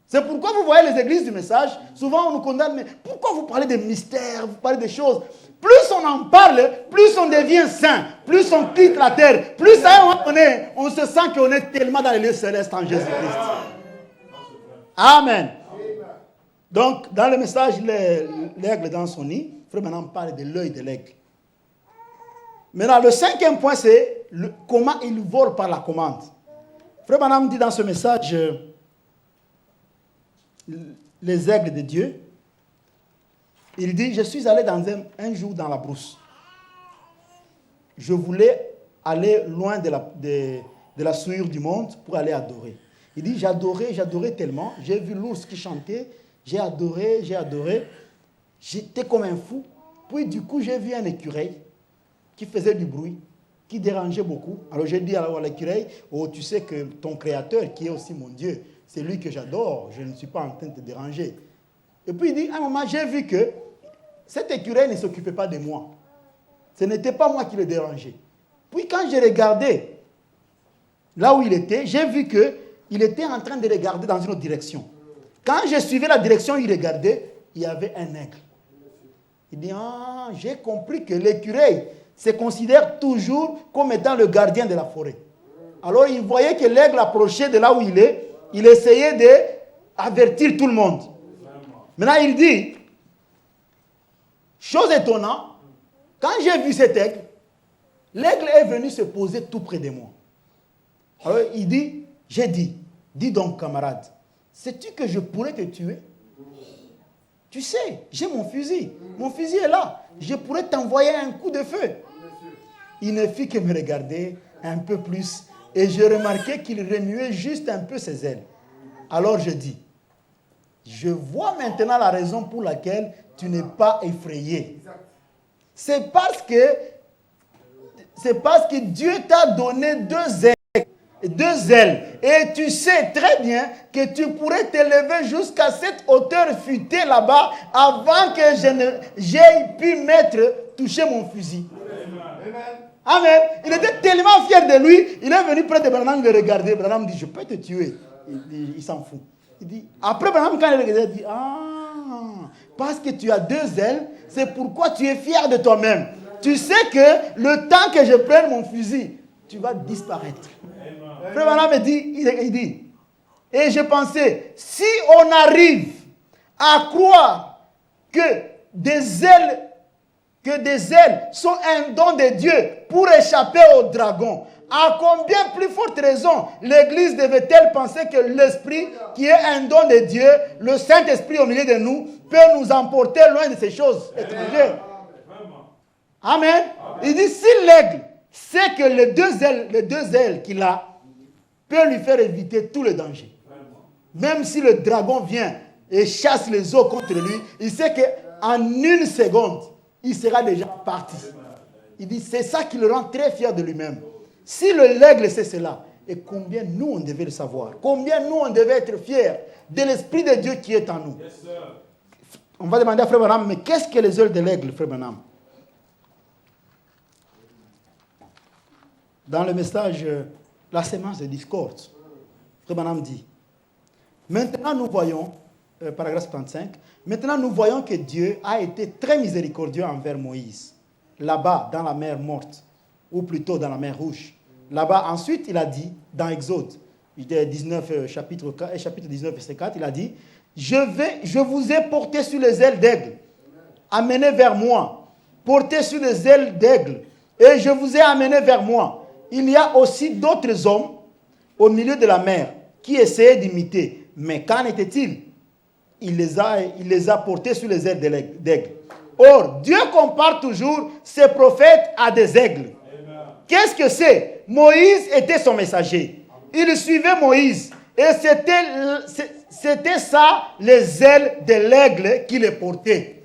C'est pourquoi vous voyez les églises du message, souvent on nous condamne, mais pourquoi vous parlez de mystères, vous parlez des choses? Plus on en parle, plus on devient saint, plus on quitte la terre, plus à un moment donné, on se sent qu'on est tellement dans les lieux célestes en Jésus-Christ. Amen. Donc, dans le message, l'aigle dans son nid, Frère Branham parle de l'œil de l'aigle. Maintenant, le 5e point, c'est comment il vole par la commande. Frère Branham dit dans ce message, les aigles de Dieu, il dit, je suis allé un jour dans la brousse. Je voulais aller loin de la souillure du monde pour aller adorer. Il dit, j'adorais tellement, j'ai vu l'ours qui chantait, j'ai adoré. J'étais comme un fou. Puis du coup, j'ai vu un écureuil qui faisait du bruit, qui dérangeait beaucoup. Alors j'ai dit à l'écureuil, oh, tu sais que ton créateur, qui est aussi mon Dieu, c'est lui que j'adore, je ne suis pas en train de te déranger. Et puis il dit, à un moment, j'ai vu que cet écureuil ne s'occupait pas de moi. Ce n'était pas moi qui le dérangeais. Puis quand j'ai regardé là où il était, j'ai vu qu'il était en train de regarder dans une autre direction. Quand je suivais la direction où il regardait, il y avait un aigle. Il dit, j'ai compris que l'écureuil se considère toujours comme étant le gardien de la forêt. Alors il voyait que l'aigle approchait de là où il est, il essayait d'avertir tout le monde. Maintenant il dit, chose étonnante, quand j'ai vu cet aigle, l'aigle est venu se poser tout près de moi. Alors il dit, dis donc camarade, sais-tu que je pourrais te tuer? Tu sais, j'ai mon fusil. Mon fusil est là. Je pourrais t'envoyer un coup de feu. Il ne fit que me regarder un peu plus. Et je remarquai qu'il remuait juste un peu ses ailes. Alors je dis, je vois maintenant la raison pour laquelle tu n'es pas effrayé. C'est parce que Dieu t'a donné 2 ailes. 2 ailes. Et tu sais très bien que tu pourrais t'élever jusqu'à cette hauteur futée là-bas avant que j'aie pu toucher mon fusil. Amen. Il était tellement fier de lui, il est venu près de Branham le regarder. Branham dit, je peux te tuer. Il s'en fout. Il dit, après Branham, quand il regardait, il dit, parce que tu as 2 ailes, c'est pourquoi tu es fier de toi-même. Tu sais que le temps que je prenne mon fusil, tu vas disparaître. Frère Branham il dit, et je pensais, si on arrive à croire que des ailes sont un don de Dieu pour échapper au dragon, à combien plus forte raison l'Église devait-elle penser que l'Esprit, qui est un don de Dieu, le Saint-Esprit au milieu de nous, peut nous emporter loin de ces choses étrangères. Amen. Il dit, si l'aigle sait que les deux ailes qu'il a peut lui faire éviter tous les dangers. Même si le dragon vient et chasse les eaux contre lui, il sait qu'en 1 seconde, il sera déjà parti. Il dit, c'est ça qui le rend très fier de lui-même. Si l'aigle sait cela, et combien nous on devait le savoir, combien nous on devait être fiers de l'Esprit de Dieu qui est en nous. On va demander à Frère Branham, mais qu'est-ce que les ailes de l'aigle, Frère Branham? Dans le message, la sémence de discorde, Frère Branham dit, maintenant nous voyons, paragraphe 75, maintenant nous voyons que Dieu a été très miséricordieux envers Moïse, là-bas dans la mer morte, ou plutôt dans la mer rouge. Là-bas, ensuite, il a dit, dans Exode, chapitre 19, verset 4, il a dit, je vous ai porté sur les ailes d'aigle, amené vers moi, porté sur les ailes d'aigle, et je vous ai amené vers moi. Il y a aussi d'autres hommes au milieu de la mer qui essayaient d'imiter. Mais qu'en était-il? Il les a portés sur les ailes d'aigle. Or, Dieu compare toujours ses prophètes à des aigles. Qu'est-ce que c'est? Moïse était son messager. Il suivait Moïse. Et c'était ça, les ailes de l'aigle qui les portaient.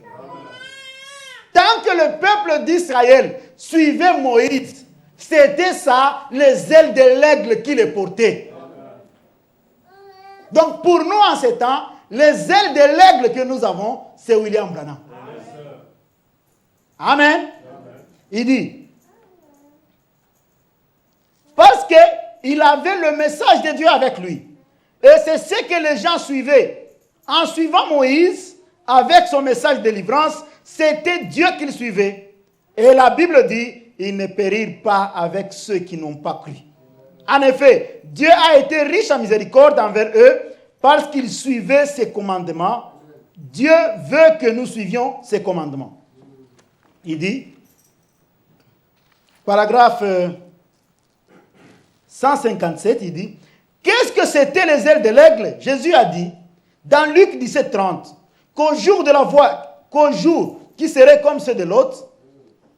Tant que le peuple d'Israël suivait Moïse, c'était ça, les ailes de l'aigle qui les portaient. Donc pour nous en ces temps, les ailes de l'aigle que nous avons, c'est William Branham. Amen. Il dit, parce qu'il avait le message de Dieu avec lui. Et c'est ce que les gens suivaient. En suivant Moïse, avec son message de délivrance, c'était Dieu qu'ils suivaient. Et la Bible dit, ils ne périrent pas avec ceux qui n'ont pas cru. En effet, Dieu a été riche en miséricorde envers eux parce qu'ils suivaient ses commandements. Dieu veut que nous suivions ses commandements. Il dit, paragraphe 157, il dit, qu'est-ce que c'était les ailes de l'aigle? Jésus a dit, dans Luc 17, 30, qu'au jour qui serait comme ceux de l'autre,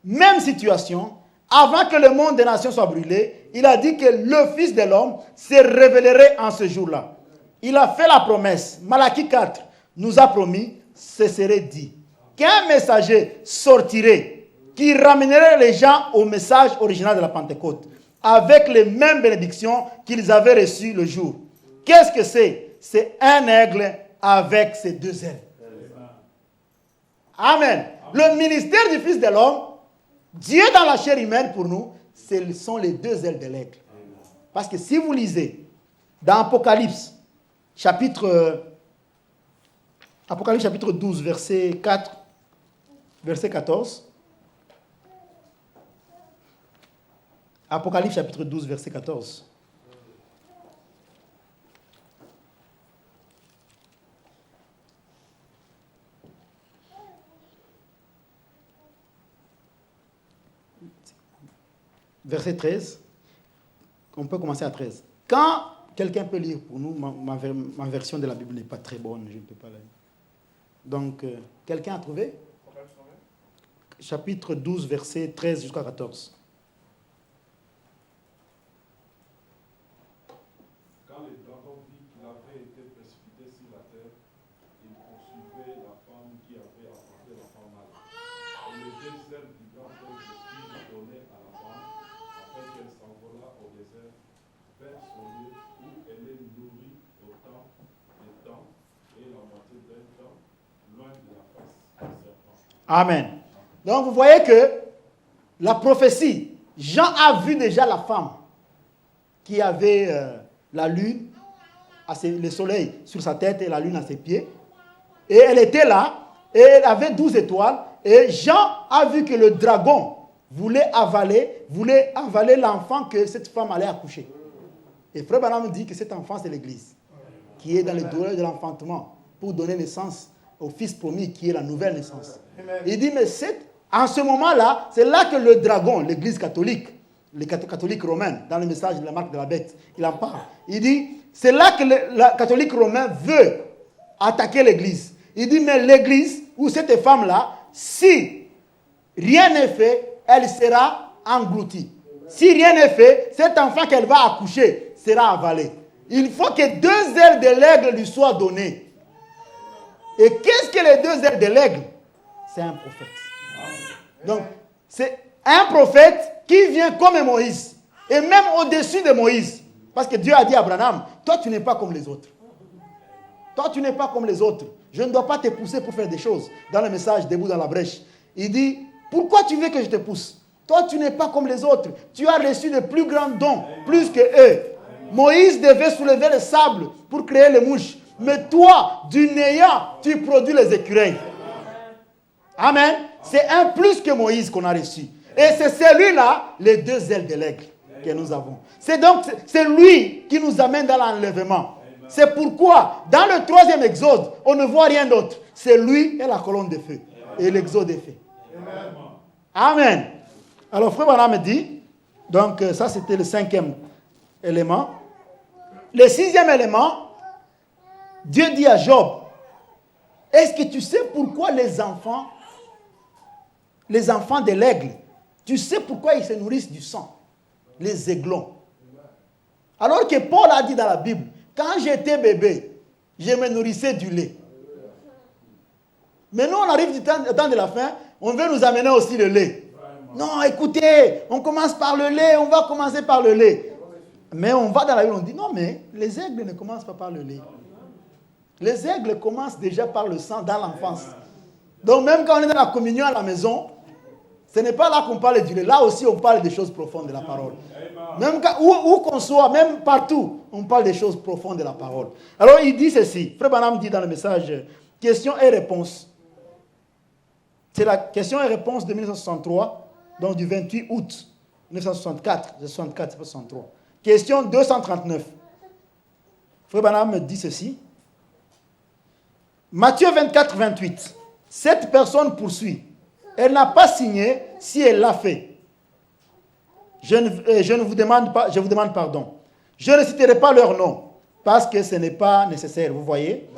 même situation, avant que le monde des nations soit brûlé, il a dit que le Fils de l'homme se révélerait en ce jour-là. Il a fait la promesse. Malachie 4 nous a promis, ce serait dit, qu'un messager sortirait, qui ramènerait les gens au message original de la Pentecôte, avec les mêmes bénédictions qu'ils avaient reçues le jour. Qu'est-ce que c'est? C'est un aigle avec ses 2 ailes. Amen. Le ministère du Fils de l'homme, Dieu dans la chair humaine pour nous, ce sont les 2 ailes de l'aigle. Parce que si vous lisez dans Apocalypse, chapitre 12, verset 4, verset 14. Apocalypse chapitre 12, verset 14. Verset 13. On peut commencer à 13. Quand quelqu'un peut lire pour nous, ma version de la Bible n'est pas très bonne, je ne peux pas la lire. Donc, quelqu'un a trouvé? Chapitre 12, verset 13 jusqu'à 14. Quand le dragon vit qu'il avait été précipité sur la terre, il poursuivait la femme qui avait apporté la femme mâle. Et les 2 ailes du grand peuple furent données à la femme, afin qu'elle s'envolât au désert vers son lieu où elle est nourrie autant de temps et la moitié d'un temps, loin de la face du serpent. Amen. Donc vous voyez que la prophétie, Jean a vu déjà la femme qui avait la lune, le soleil sur sa tête et la lune à ses pieds. Et elle était là, et elle avait 12 étoiles. Et Jean a vu que le dragon voulait avaler l'enfant que cette femme allait accoucher. Et Frère Branham dit que cet enfant, c'est l'Église, qui est dans les douleurs de l'enfantement, pour donner naissance au Fils promis, qui est la nouvelle naissance. Il dit, mais en ce moment-là, c'est là que le dragon, l'Église catholique, les catholiques romains, dans le message de la marque de la bête, il en parle. Il dit, c'est là que le catholique romain veut attaquer l'Église. Il dit, mais l'Église, ou cette femme-là, si rien n'est fait, elle sera engloutie. Si rien n'est fait, cet enfant qu'elle va accoucher sera avalé. Il faut que 2 ailes de l'aigle lui soient données. Et qu'est-ce que les 2 ailes de l'aigle? C'est un prophète. Donc, c'est un prophète qui vient comme Moïse. Et même au-dessus de Moïse. Parce que Dieu a dit à Abraham, toi tu n'es pas comme les autres. Toi tu n'es pas comme les autres. Je ne dois pas te pousser pour faire des choses. Dans le message Debout dans la brèche, il dit, pourquoi tu veux que je te pousse? Toi tu n'es pas comme les autres. Tu as reçu de plus grands dons, plus que eux. Moïse devait soulever le sable pour créer les mouches. Mais toi, du néant, tu produis les écureuils. Amen. C'est un plus que Moïse qu'on a reçu. Et c'est celui-là, les 2 ailes de l'aigle que nous avons. C'est lui qui nous amène dans l'enlèvement. C'est pourquoi, dans le 3e exode, on ne voit rien d'autre. C'est lui et la colonne de feu. Et l'exode est fait. Amen. Alors, Frère Branham dit, donc ça c'était le 5e élément. Le 6e élément, Dieu dit à Job, est-ce que tu sais pourquoi les enfants de l'aigle, tu sais pourquoi ils se nourrissent du sang? Les aiglons. Alors que Paul a dit dans la Bible, quand j'étais bébé, je me nourrissais du lait. Mais nous, on arrive du temps de la fin, on veut nous amener aussi le lait. Non, écoutez, on commence par le lait, on va commencer par le lait. Mais on va dans la Bible, on dit, non, mais les aigles ne commencent pas par le lait. Les aigles commencent déjà par le sang dans l'enfance. Donc même quand on est dans la communion à la maison, ce n'est pas là qu'on parle du lait. Là aussi, on parle des choses profondes de la parole. Même où qu'on soit, même partout, on parle des choses profondes de la parole. Alors, il dit ceci. Frère Branham dit dans le message, question et réponse. C'est la question et réponse de 1963, donc du 28 août 1964. 64, c'est pas 63. Question 239. Frère Branham dit ceci. Matthieu 24, 28. Cette personne poursuit. Elle n'a pas signé si elle l'a fait. Je vous demande pardon. Je ne citerai pas leur nom parce que ce n'est pas nécessaire. Vous voyez?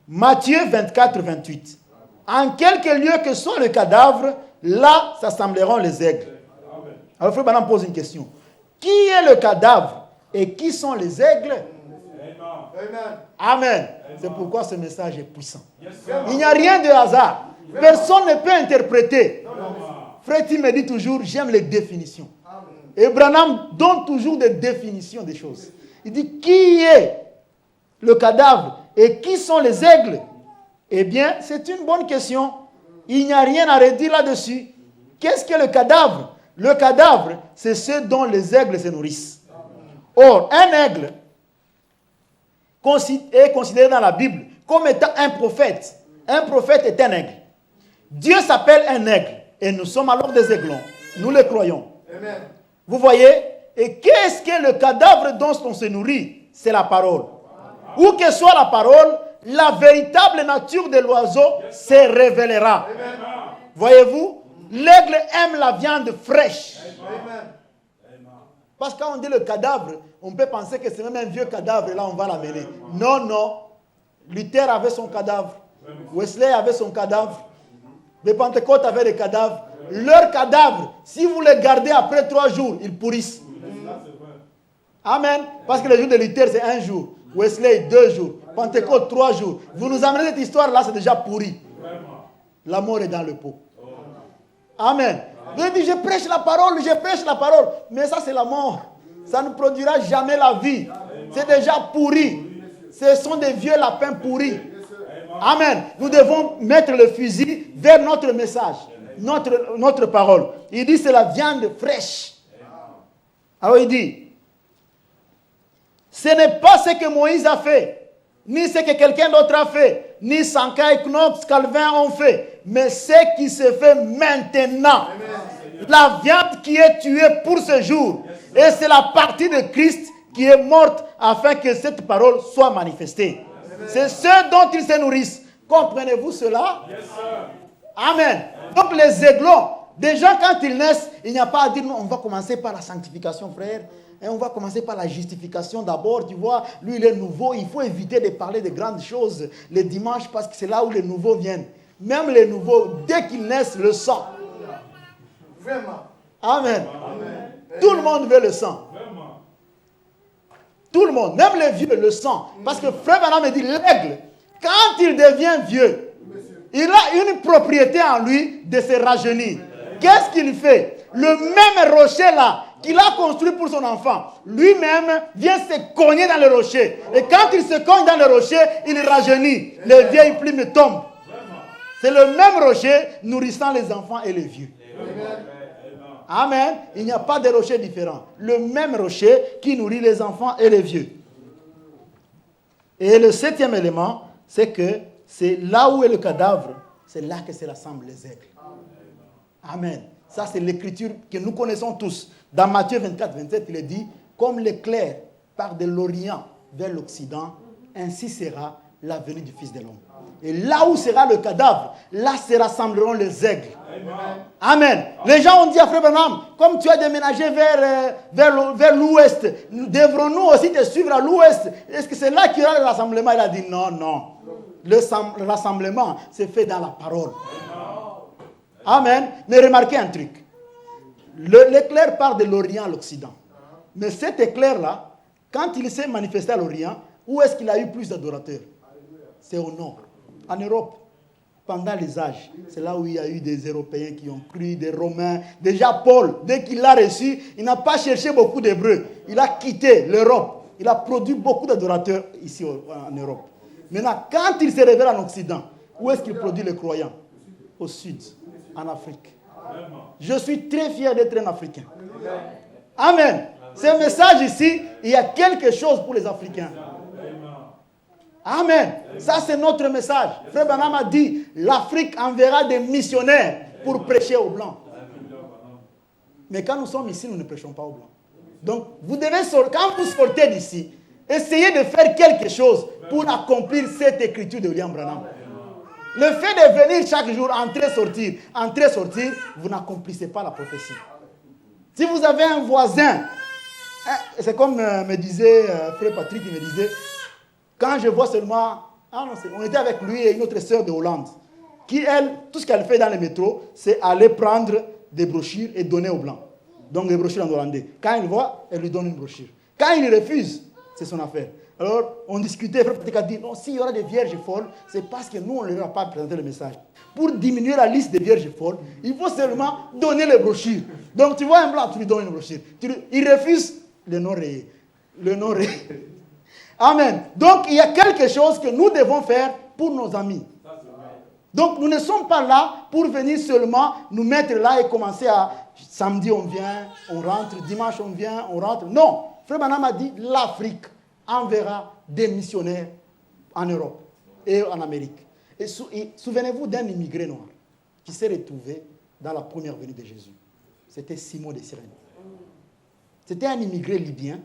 Matthieu 24, 28. En quelque lieu que soit le cadavre, là s'assembleront les aigles. Alors Frère Branham pose une question. Qui est le cadavre et qui sont les aigles? Amen. C'est pourquoi ce message est puissant. Il n'y a rien de hasard. Personne ne peut interpréter. Frère Tim me dit toujours, j'aime les définitions. Et Branham donne toujours des définitions des choses. Il dit, qui est le cadavre et qui sont les aigles? Eh bien, c'est une bonne question. Il n'y a rien à redire là-dessus. Qu'est-ce que le cadavre? Le cadavre, c'est ce dont les aigles se nourrissent. Or, un aigle est considéré dans la Bible comme étant un prophète. Un prophète est un aigle. Dieu s'appelle un aigle. Et nous sommes alors des aiglons. Nous le croyons. Amen. Vous voyez? Et qu'est-ce que le cadavre dont on se nourrit? C'est la parole. Où que soit la parole, la véritable nature de l'oiseau se révélera. Amen. Voyez-vous? L'aigle aime la viande fraîche. Amen. Parce que quand on dit le cadavre, on peut penser que c'est même un vieux cadavre et là on va l'amener. Non, non. Luther avait son cadavre. Wesley avait son cadavre. Les Pentecôtes avaient des cadavres. Leurs cadavres, si vous les gardez après 3 jours, ils pourrissent. Amen. Parce que le jour de Luther, c'est 1 jour. Wesley, 2 jours. Pentecôte, 3 jours. Vous nous amenez cette histoire-là, c'est déjà pourri. La mort est dans le pot. Amen. Vous dites, je prêche la parole. Mais ça, c'est la mort. Ça ne produira jamais la vie. C'est déjà pourri. Ce sont des vieux lapins pourris. Amen. Nous devons mettre le fusil vers notre message, notre parole. Il dit c'est la viande fraîche. Alors il dit, ce n'est pas ce que Moïse a fait, ni ce que quelqu'un d'autre a fait, ni Sankara, Knox, Calvin ont fait, mais ce qui se fait maintenant. La viande qui est tuée pour ce jour. Et c'est la partie de Christ qui est morte afin que cette parole soit manifestée. C'est ce dont ils se nourrissent. Comprenez-vous cela? Amen. Donc les aiglons, déjà quand ils naissent, il n'y a pas à dire non, on va commencer par la sanctification, frère. Et on va commencer par la justification d'abord. Tu vois, lui il est nouveau. Il faut éviter de parler de grandes choses les dimanches parce que c'est là où les nouveaux viennent. Même les nouveaux, dès qu'ils naissent, le sang. Vraiment. Amen. Amen. Tout le monde veut le sang. Vraiment. Tout le monde, même les vieux, le sang. Parce que Frère Branham me dit, l'aigle, quand il devient vieux, il a une propriété en lui de se rajeunir. Qu'est-ce qu'il fait? Le même rocher là, qu'il a construit pour son enfant, lui-même vient se cogner dans le rocher. Et quand il se cogne dans le rocher, il rajeunit. Les vieilles plumes tombent. C'est le même rocher nourrissant les enfants et les vieux. Amen. Il n'y a pas de rocher différent. Le même rocher qui nourrit les enfants et les vieux. Et le 7e élément, c'est que c'est là où est le cadavre, c'est là que se rassemblent les aigles. Amen. Ça, c'est l'écriture que nous connaissons tous. Dans Matthieu 24, 27, il est dit, comme l'éclair part de l'Orient vers l'Occident, ainsi sera la venue du Fils de l'homme. Et là où sera le cadavre, là se rassembleront les aigles. Amen. Les gens ont dit à Frère Branham, comme tu as déménagé vers l'ouest, devrons-nous aussi te suivre à l'ouest? Est-ce que c'est là qu'il y aura le rassemblement? Il a dit non, non. Le rassemblement se fait dans la parole. Amen. Mais remarquez un truc. L'éclair part de l'Orient à l'Occident. Mais cet éclair-là, quand il s'est manifesté à l'Orient, où est-ce qu'il a eu plus d'adorateurs? C'est au nord. En Europe, pendant les âges, c'est là où il y a eu des Européens qui ont cru, des Romains. Déjà Paul, dès qu'il l'a reçu, il n'a pas cherché beaucoup d'Hébreux. Il a quitté l'Europe. Il a produit beaucoup d'adorateurs ici en Europe. Maintenant, quand il se révèle en Occident, où est-ce qu'il produit les croyants? Au sud, en Afrique. Je suis très fier d'être un Africain. Amen. Ce message ici, il y a quelque chose pour les Africains. Amen. Ça, c'est notre message. Frère Branham a dit, l'Afrique enverra des missionnaires pour prêcher aux Blancs. Mais quand nous sommes ici, nous ne prêchons pas aux Blancs. Donc, vous devez, quand vous sortez d'ici, essayez de faire quelque chose pour accomplir cette écriture de William Branham. Le fait de venir chaque jour, entrer, sortir, vous n'accomplissez pas la prophétie. Si vous avez un voisin, c'est comme me disait Frère Patrick, il me disait, quand je vois seulement, on était avec lui et une autre sœur de Hollande, qui elle, tout ce qu'elle fait dans le métro, c'est aller prendre des brochures et donner aux Blancs. Donc des brochures en hollandais. Quand il voit, elle lui donne une brochure. Quand il refuse, c'est son affaire. Alors, on discutait, Frère Patrick a dit, non, s'il y aura des vierges folles, c'est parce que nous, on ne leur a pas présenté le message. Pour diminuer la liste des vierges folles, il faut seulement donner les brochures. Donc, tu vois un blanc, tu lui donnes une brochure. Il refuse le non rayé. Le non rayé. Amen. Donc, il y a quelque chose que nous devons faire pour nos amis. Donc, nous ne sommes pas là pour venir seulement nous mettre là et commencer à... Samedi, on vient, on rentre. Dimanche, on vient, on rentre. Non. Frère Branham a dit, l'Afrique enverra des missionnaires en Europe et en Amérique. Et souvenez-vous d'un immigré noir qui s'est retrouvé dans la première venue de Jésus. C'était Simon de Cyrène. C'était un immigré libyen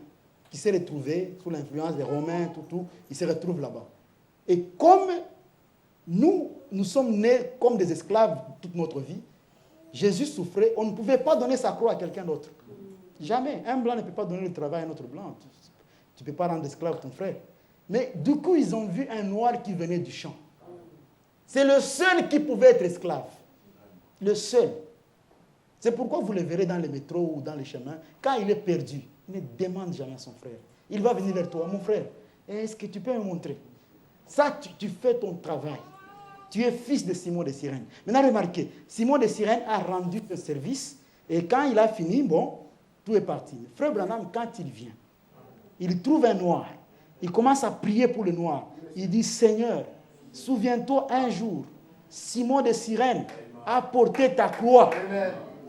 qui s'est retrouvé sous l'influence des Romains, tout, il se retrouve là-bas. Et comme nous sommes nés comme des esclaves toute notre vie, Jésus souffrait, on ne pouvait pas donner sa croix à quelqu'un d'autre. Jamais. Un blanc ne peut pas donner le travail à un autre blanc. Tu ne peux pas rendre esclave ton frère. Mais du coup, ils ont vu un noir qui venait du champ. C'est le seul qui pouvait être esclave. Le seul. C'est pourquoi vous le verrez dans les métros ou dans les chemins. Quand il est perdu, il ne demande jamais à son frère. Il va venir vers toi. Mon frère, est-ce que tu peux me montrer? Ça, tu fais ton travail. Tu es fils de Simon de Cyrène. Maintenant, remarquez, Simon de Cyrène a rendu ce service. Et quand il a fini, bon, tout est parti. Frère Branham, quand il vient, il trouve un noir. Il commence à prier pour le noir. Il dit, Seigneur, souviens-toi un jour, Simon de Cyrène a porté ta croix.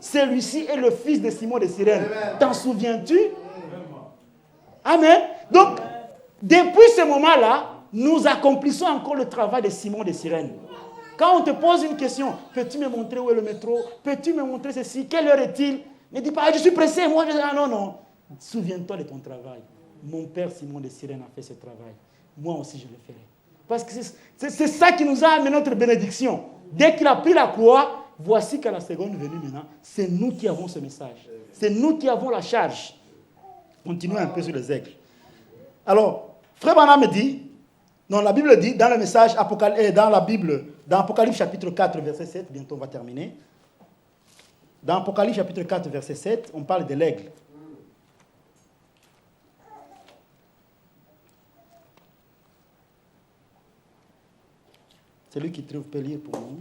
Celui-ci est le fils de Simon de Cyrène. T'en souviens-tu? Amen. Donc, depuis ce moment-là, nous accomplissons encore le travail de Simon de Cyrène. Quand on te pose une question, peux-tu me montrer où est le métro? Peux-tu me montrer ceci? Quelle heure est-il? Ne dis pas, je suis pressé. Moi, non. Souviens-toi de ton travail. Mon père Simon de Cyrène a fait ce travail. Moi aussi, je le ferai. Parce que c'est ça qui nous a amené notre bénédiction. Dès qu'il a pris la croix, voici qu'à la seconde venue maintenant, c'est nous qui avons ce message. C'est nous qui avons la charge. Continuons un peu sur les aigles. Alors, Frère Branham me dit, non, la Bible dit, dans le message, dans la Bible, dans Apocalypse chapitre 4, verset 7, bientôt on va terminer. Dans Apocalypse chapitre 4, verset 7, on parle de l'aigle. Celui qui trouve peut lire pour nous.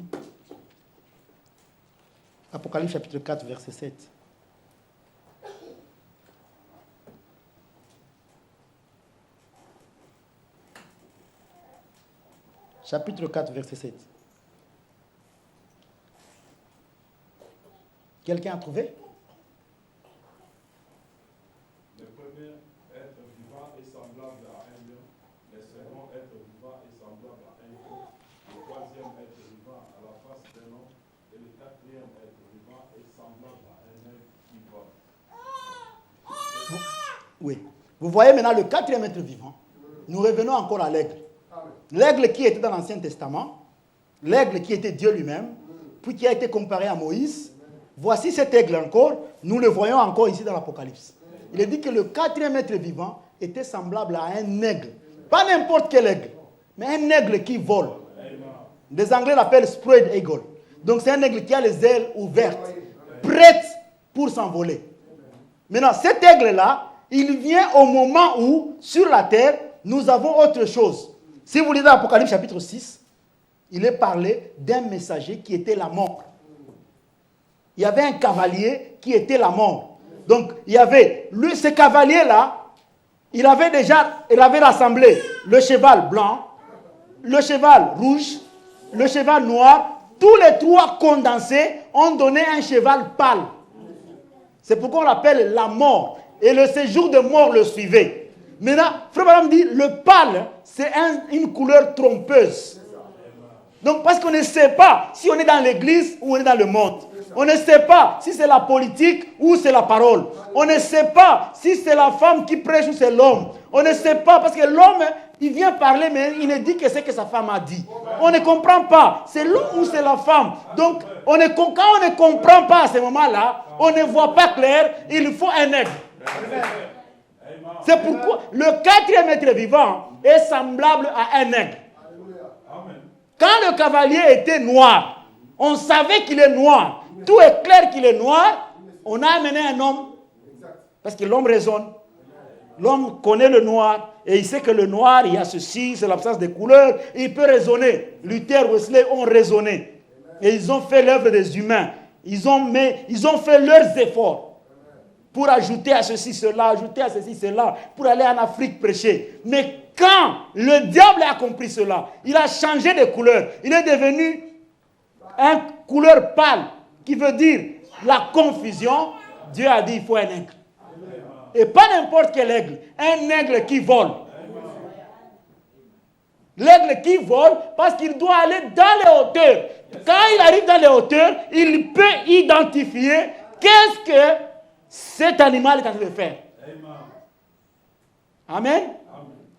Apocalypse chapitre 4, verset 7. Chapitre 4, verset 7. Quelqu'un a trouvé? Le premier être vivant est semblable à un lion. Le second être vivant est semblable à un lion. Le troisième être vivant à la face d'un homme. Et le quatrième être vivant est semblable à un aigle qui vole. Oui. Vous voyez maintenant le quatrième être vivant. Nous revenons encore à l'aigle. L'aigle qui était dans l'Ancien Testament, l'aigle qui était Dieu lui-même, puis qui a été comparé à Moïse. Voici cet aigle encore, nous le voyons encore ici dans l'Apocalypse. Il est dit que le quatrième être vivant était semblable à un aigle. Pas n'importe quel aigle, mais un aigle qui vole. Les Anglais l'appellent spread eagle. Donc c'est un aigle qui a les ailes ouvertes, prêtes pour s'envoler. Maintenant, cet aigle-là, il vient au moment où, sur la terre, nous avons autre chose. Si vous lisez l'Apocalypse chapitre 6, il est parlé d'un messager qui était la mort. Il y avait un cavalier qui était la mort. Donc, il y avait, ce cavalier-là, il avait rassemblé le cheval blanc, le cheval rouge, le cheval noir. Tous les trois condensés ont donné un cheval pâle. C'est pourquoi on l'appelle la mort. Et le séjour de mort le suivait. Maintenant, Frère Branham dit, le pâle, c'est une couleur trompeuse. Donc, parce qu'on ne sait pas si on est dans l'église ou on est dans le monde. On ne sait pas si c'est la politique ou c'est la parole. On ne sait pas si c'est la femme qui prêche ou c'est l'homme. On ne sait pas, parce que l'homme, il vient parler, mais il ne dit que c'est que sa femme a dit. On ne comprend pas. C'est l'homme ou c'est la femme. Donc, quand on ne comprend pas à ce moment-là, on ne voit pas clair, il faut un aide. C'est pourquoi le quatrième être vivant est semblable à un aigle. Quand le cavalier était noir, on savait qu'il est noir. Tout est clair qu'il est noir. On a amené un homme. Parce que l'homme raisonne. L'homme connaît le noir. Et il sait que le noir, il y a ceci, c'est l'absence de couleurs. Il peut raisonner. Luther, Wesley ont raisonné. Et ils ont fait l'œuvre des humains. Ils ont fait leurs efforts. Pour ajouter à ceci, cela, ajouter à ceci, cela, pour aller en Afrique prêcher. Mais quand le diable a compris cela, il a changé de couleur. Il est devenu une couleur pâle, qui veut dire la confusion. Dieu a dit, il faut un aigle. Et pas n'importe quel aigle, un aigle qui vole. L'aigle qui vole, parce qu'il doit aller dans les hauteurs. Quand il arrive dans les hauteurs, il peut identifier qu'est-ce que cet animal est en train de faire. Amen.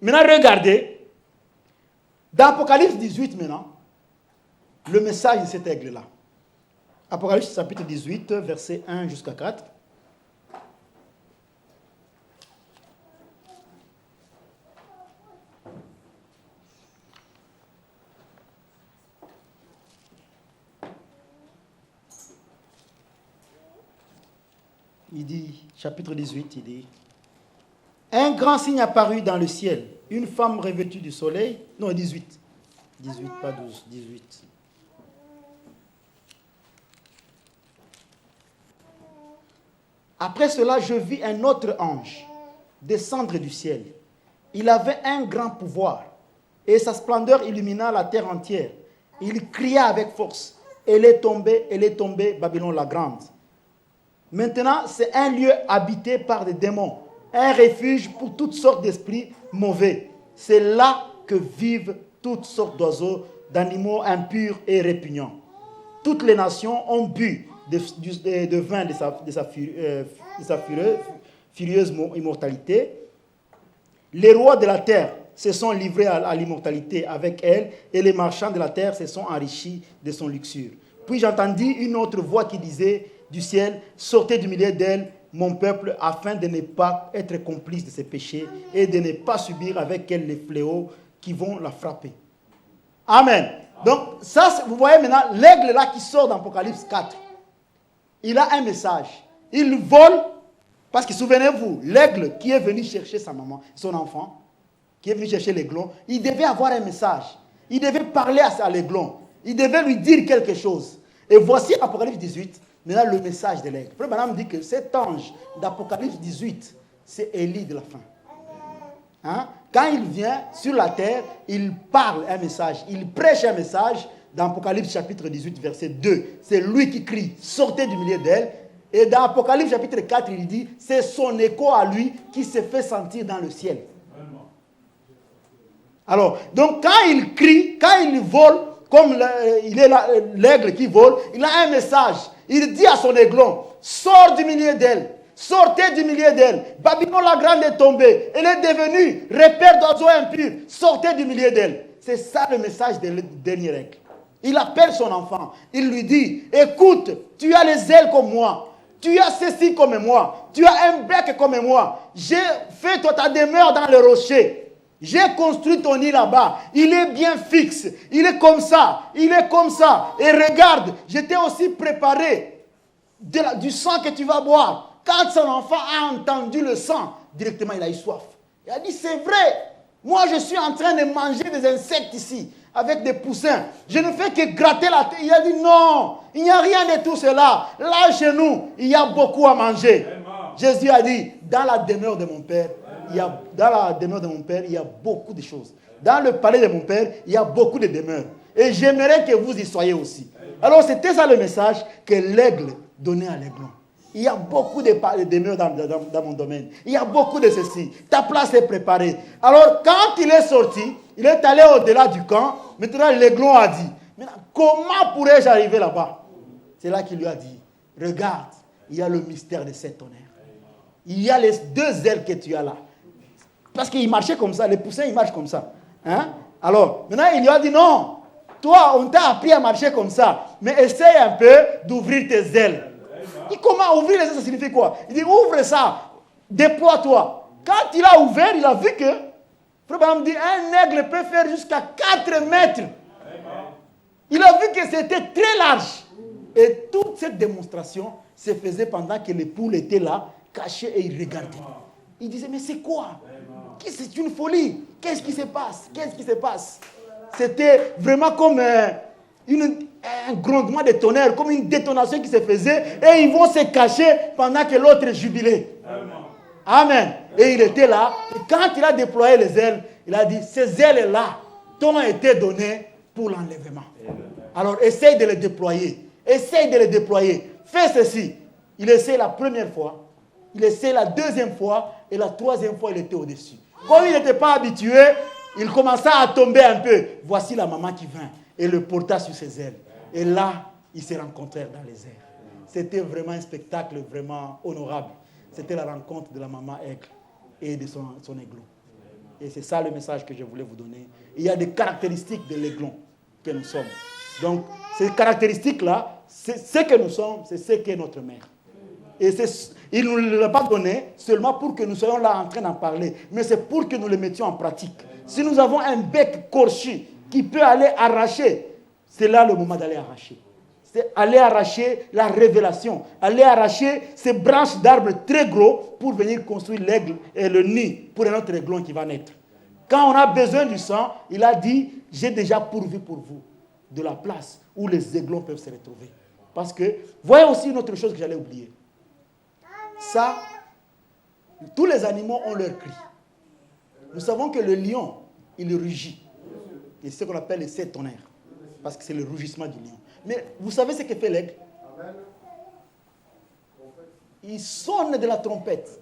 Maintenant, regardez. Dans Apocalypse 18, maintenant, le message de cet aigle-là. Apocalypse chapitre 18, verset 1 jusqu'à 4. Il dit, chapitre 18, il dit, un grand signe apparut dans le ciel, une femme revêtue du soleil, non, 18, pas 12, 18. Après cela, je vis un autre ange descendre du ciel. Il avait un grand pouvoir et sa splendeur illumina la terre entière. Il cria avec force. Elle est tombée, Babylone la grande. Maintenant, c'est un lieu habité par des démons, un refuge pour toutes sortes d'esprits mauvais. C'est là que vivent toutes sortes d'oiseaux, d'animaux impurs et répugnants. Toutes les nations ont bu de vin de sa furieuse immortalité. Les rois de la terre se sont livrés à l'immortalité avec elle, et les marchands de la terre se sont enrichis de son luxure. Puis j'entendis une autre voix qui disait du ciel, sortez du milieu d'elle, mon peuple, afin de ne pas être complice de ses péchés et de ne pas subir avec elle les fléaux qui vont la frapper. Amen. Donc, ça, vous voyez maintenant, l'aigle là qui sort d'Apocalypse 4, il a un message. Il vole, parce que souvenez-vous, l'aigle qui est venu chercher sa maman, son enfant, qui est venu chercher l'aiglon, il devait avoir un message. Il devait parler à l'aiglon. Il devait lui dire quelque chose. Et voici Apocalypse 18, maintenant le message de l'aigle. Frère Branham dit que cet ange d'Apocalypse 18, c'est Élie de la fin. Hein? Quand il vient sur la terre, il parle un message, il prêche un message dans Apocalypse chapitre 18, verset 2. C'est lui qui crie, sortez du milieu d'elle. Et dans Apocalypse chapitre 4, il dit, c'est son écho à lui qui se fait sentir dans le ciel. Alors, donc quand il crie, quand il vole, comme il est l'aigle qui vole, il a un message. Il dit à son aiglon, sors du milieu d'elle. Sortez du milieu d'elle. Babylone la grande est tombée. Elle est devenue repère d'oiseaux impurs. Sortez du milieu d'elle. C'est ça le message du dernier aigle. Il appelle son enfant. Il lui dit, écoute, tu as les ailes comme moi. Tu as ceci comme moi. Tu as un bec comme moi. J'ai fait ta demeure dans le rocher. J'ai construit ton nid là-bas. Il est bien fixe. Il est comme ça. Il est comme ça. Et regarde, je t'ai aussi préparé du sang que tu vas boire. Quand son enfant a entendu le sang, directement il a eu soif. Il a dit, c'est vrai. Moi, je suis en train de manger des insectes ici, avec des poussins. Je ne fais que gratter la tête. Il a dit, non, il n'y a rien de tout cela. Là, chez nous, il y a beaucoup à manger. Jésus a dit, dans la demeure de mon Père, il y a beaucoup de choses. Dans le palais de mon Père, il y a beaucoup de demeures. Et j'aimerais que vous y soyez aussi. Alors, c'était ça le message que l'aigle donnait à l'aiglon. Il y a beaucoup de demeures dans mon domaine. Il y a beaucoup de ceci. Ta place est préparée. Alors, quand il est sorti, il est allé au-delà du camp. Maintenant, l'aiglon a dit, comment pourrais-je arriver là-bas? C'est là qu'il lui a dit, regarde, il y a le mystère de cet honneur. Il y a les deux ailes que tu as là. Parce qu'il marchait comme ça, les poussins, ils marchent comme ça. Hein? Alors, maintenant, il lui a dit, non, toi, on t'a appris à marcher comme ça, mais essaye un peu d'ouvrir tes ailes. Il dit, comment ouvrir les ailes, ça signifie quoi? Il dit, ouvre ça, déploie-toi. Quand il a ouvert, il a vu que, Frère Branham dit, un aigle peut faire jusqu'à 4 mètres. Il a vu que c'était très large. Et toute cette démonstration se faisait pendant que les poules étaient là, cachées, et ils regardaient. Il disait, mais c'est quoi? C'est une folie. Qu'est-ce qui se passe? Qu'est-ce qui se passe? C'était vraiment comme un grondement de tonnerre, comme une détonation qui se faisait, et ils vont se cacher pendant que l'autre jubilait. Amen. Et il était là, et quand il a déployé les ailes, il a dit, ces ailes-là t'ont été données pour l'enlèvement. Alors essaye de les déployer. Essaye de les déployer. Fais ceci. Il essaie la première fois, il essaie la deuxième fois, et la troisième fois, il était au-dessus. Comme il n'était pas habitué, il commença à tomber un peu. Voici la maman qui vint et le porta sur ses ailes. Et là, ils se rencontrèrent dans les airs. C'était vraiment un spectacle vraiment honorable. C'était la rencontre de la maman aigle et de son aiglon. Et c'est ça le message que je voulais vous donner. Il y a des caractéristiques de l'aiglon que nous sommes. Donc, ces caractéristiques-là, c'est ce que nous sommes, c'est ce qu'est notre mère. Et il ne nous l'a pas donné seulement pour que nous soyons là en train d'en parler, mais c'est pour que nous le mettions en pratique. Si nous avons un bec corché qui peut aller arracher, c'est là le moment d'aller arracher. C'est aller arracher la révélation, aller arracher ces branches d'arbres très gros pour venir construire l'aigle et le nid pour un autre aiglon qui va naître. Quand on a besoin du sang, il a dit, j'ai déjà pourvu pour vous de la place où les aiglons peuvent se retrouver. Parce que, voyez aussi une autre chose que j'allais oublier. Ça, tous les animaux ont leur cri. Nous savons que le lion, il rugit. Et c'est ce qu'on appelle les 7 tonnerres. Parce que c'est le rugissement du lion. Mais vous savez ce que fait l'aigle? Il sonne de la trompette.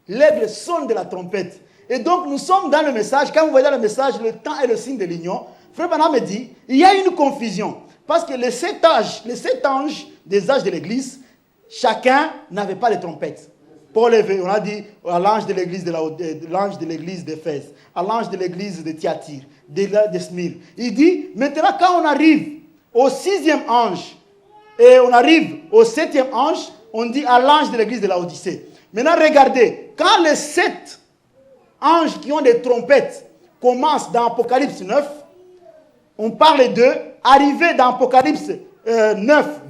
L'aigle sonne de la trompette. Et donc nous sommes dans le message. Quand vous voyez dans le message, le temps est le signe de l'union. Frère Branham me dit, il y a une confusion. Parce que les 7 anges des âges de l'église, chacun n'avait pas de trompette. Paul, on a dit à l'ange de l'église d'Éphèse, à l'ange de l'église de Thyatire, de Smyrne. Il dit, maintenant quand on arrive au 6e ange, et on arrive au 7e ange, on dit à l'ange de l'église de Laodicée. Maintenant regardez, quand les 7 anges qui ont des trompettes commencent dans Apocalypse 9, on parle d'eux, arrivé dans Apocalypse 9,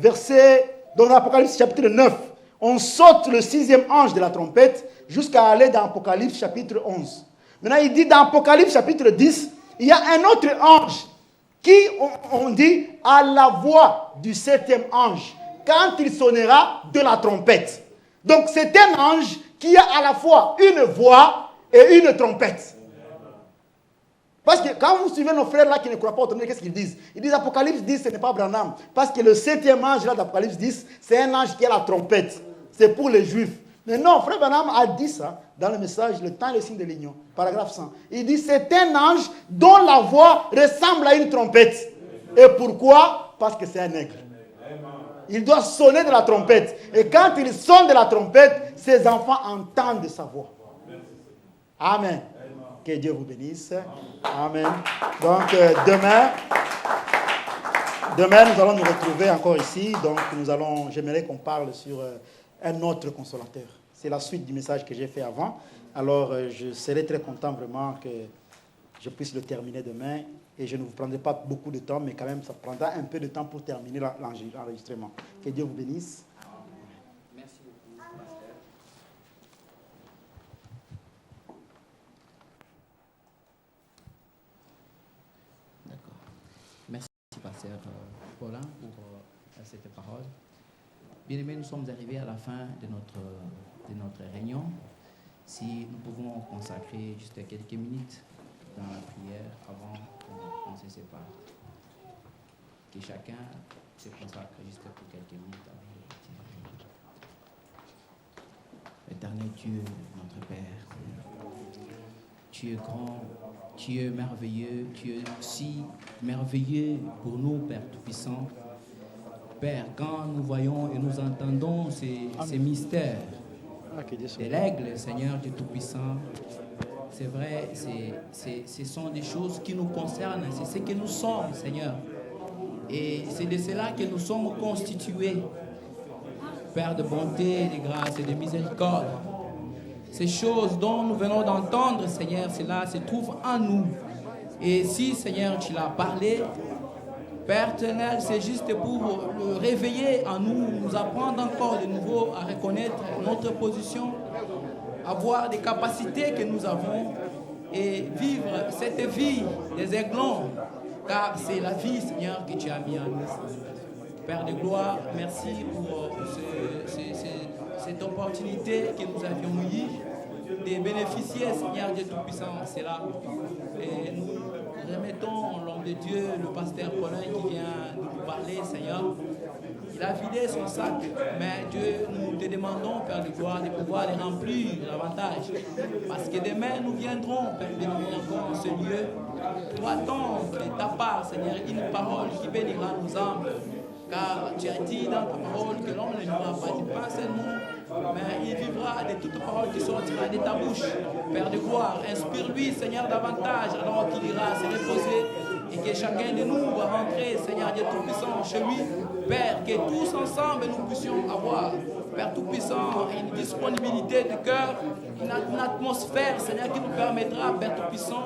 dans Apocalypse chapitre 9, on saute le 6e ange de la trompette jusqu'à aller dans Apocalypse chapitre 11. Maintenant, il dit dans Apocalypse chapitre 10, il y a un autre ange qui, on dit, à la voix du 7e ange, quand il sonnera de la trompette. Donc, c'est un ange qui a à la fois une voix et une trompette. Parce que quand vous suivez nos frères là qui ne croient pas au tonnerre, qu'est-ce qu'ils disent? Ils disent Apocalypse 10, ce n'est pas Branham. Parce que le 7e ange là d'Apocalypse 10, c'est un ange qui a la trompette. C'est pour les juifs. Mais non, frère Branham a dit ça dans le message, le temps et le signe de l'union, paragraphe 100. Il dit c'est un ange dont la voix ressemble à une trompette. Et pourquoi? Parce que c'est un aigle. Il doit sonner de la trompette. Et quand il sonne de la trompette, ses enfants entendent sa voix. Amen. Que Dieu vous bénisse. Amen. Donc demain, nous allons nous retrouver encore ici. Donc j'aimerais qu'on parle sur un autre consolateur. C'est la suite du message que j'ai fait avant. Alors je serai très content vraiment que je puisse le terminer demain. Et je ne vous prendrai pas beaucoup de temps, mais quand même ça prendra un peu de temps pour terminer l'enregistrement. Que Dieu vous bénisse. Merci beaucoup, pasteur. D'accord. Merci, pasteur Paulin, pour cette parole. Bien aimés, nous sommes arrivés à la fin de notre réunion. Si nous pouvons consacrer juste quelques minutes dans la prière avant qu'on se sépare. Que chacun se consacre juste pour quelques minutes avant de partir. Éternel Dieu, notre Père, tu es grand, tu es merveilleux, tu es si merveilleux pour nous, Père Tout-Puissant. Père, quand nous voyons et nous entendons ces mystères de l'aigle, Seigneur Dieu Tout-Puissant, c'est vrai, ce sont des choses qui nous concernent, c'est ce que nous sommes, Seigneur. Et c'est de cela que nous sommes constitués, Père de bonté, de grâce et de miséricorde. Ces choses dont nous venons d'entendre, Seigneur, cela se trouve en nous. Et si, Seigneur, tu l'as parlé, Père éternel, c'est juste pour le réveiller en nous, nous apprendre encore de nouveau à reconnaître notre position, avoir des capacités que nous avons et vivre cette vie des aiglons, car c'est la vie, Seigneur, que tu as mis en nous. Père de gloire, merci pour cette opportunité que nous avions eue de bénéficier, Seigneur Dieu Tout-Puissant, c'est là. Et nous remettons l'homme de Dieu, le pasteur Paulin qui vient de nous parler, Seigneur. Il a vidé son sac, mais Dieu, nous te demandons, Père de gloire, de pouvoir les remplir davantage. Parce que demain, nous viendrons, Père de gloire, encore en ce lieu, pour attendre de ta part, Seigneur, une parole qui bénira nos âmes. Car tu as dit dans ta parole que l'homme ne vivra pas du pain seulement, mais il vivra de toute parole qui sortira de ta bouche. Père de gloire, inspire-lui, Seigneur, davantage, alors qu'il ira se reposer et que chacun de nous va rentrer, Seigneur Dieu Tout-Puissant, chez lui. Père, que tous ensemble nous puissions avoir, Père Tout-Puissant, une disponibilité de cœur, une atmosphère, Seigneur, qui nous permettra, Père Tout-Puissant,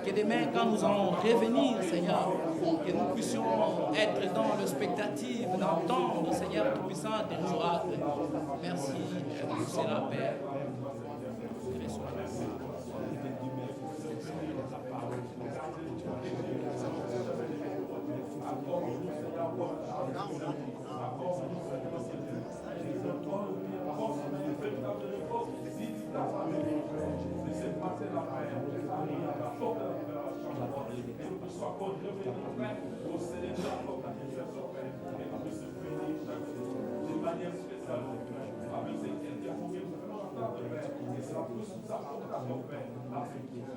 que demain, quand nous allons revenir, Seigneur, que nous puissions être dans le spectative, d'entendre, Seigneur Tout-Puissant, tes oracles. Merci pour cela, Père. Reçois la gloire. encore revenir, Père, au Sénégal, comme la richesse, Père, et qu'on puisse se bénir chaque jour de manière spéciale, Père, avec ces chrétiens pour qu'ils puissent entendre, Père, et ça puisse nous apporter, Père, la victoire.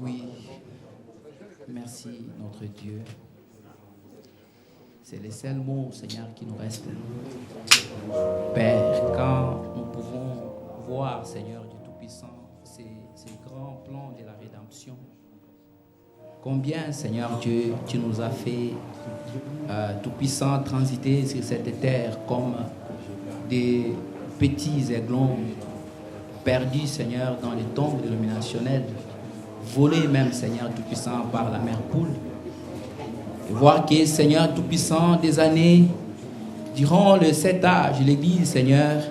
Oui, merci notre Dieu. C'est les seuls mots, Seigneur, qui nous restent. Père, quand nous pouvons voir, Seigneur Dieu Tout-Puissant, ces grands plans de la rédemption, combien, Seigneur Dieu, tu nous as fait, Tout-Puissant, transiter sur cette terre comme des petits aiglons perdus, Seigneur, dans les tombes dénominationnelles, volés même, Seigneur Tout-Puissant, par la mère Poule. Et voir que, Seigneur Tout-Puissant, des années, durant le 7 âge de l'Église, Seigneur,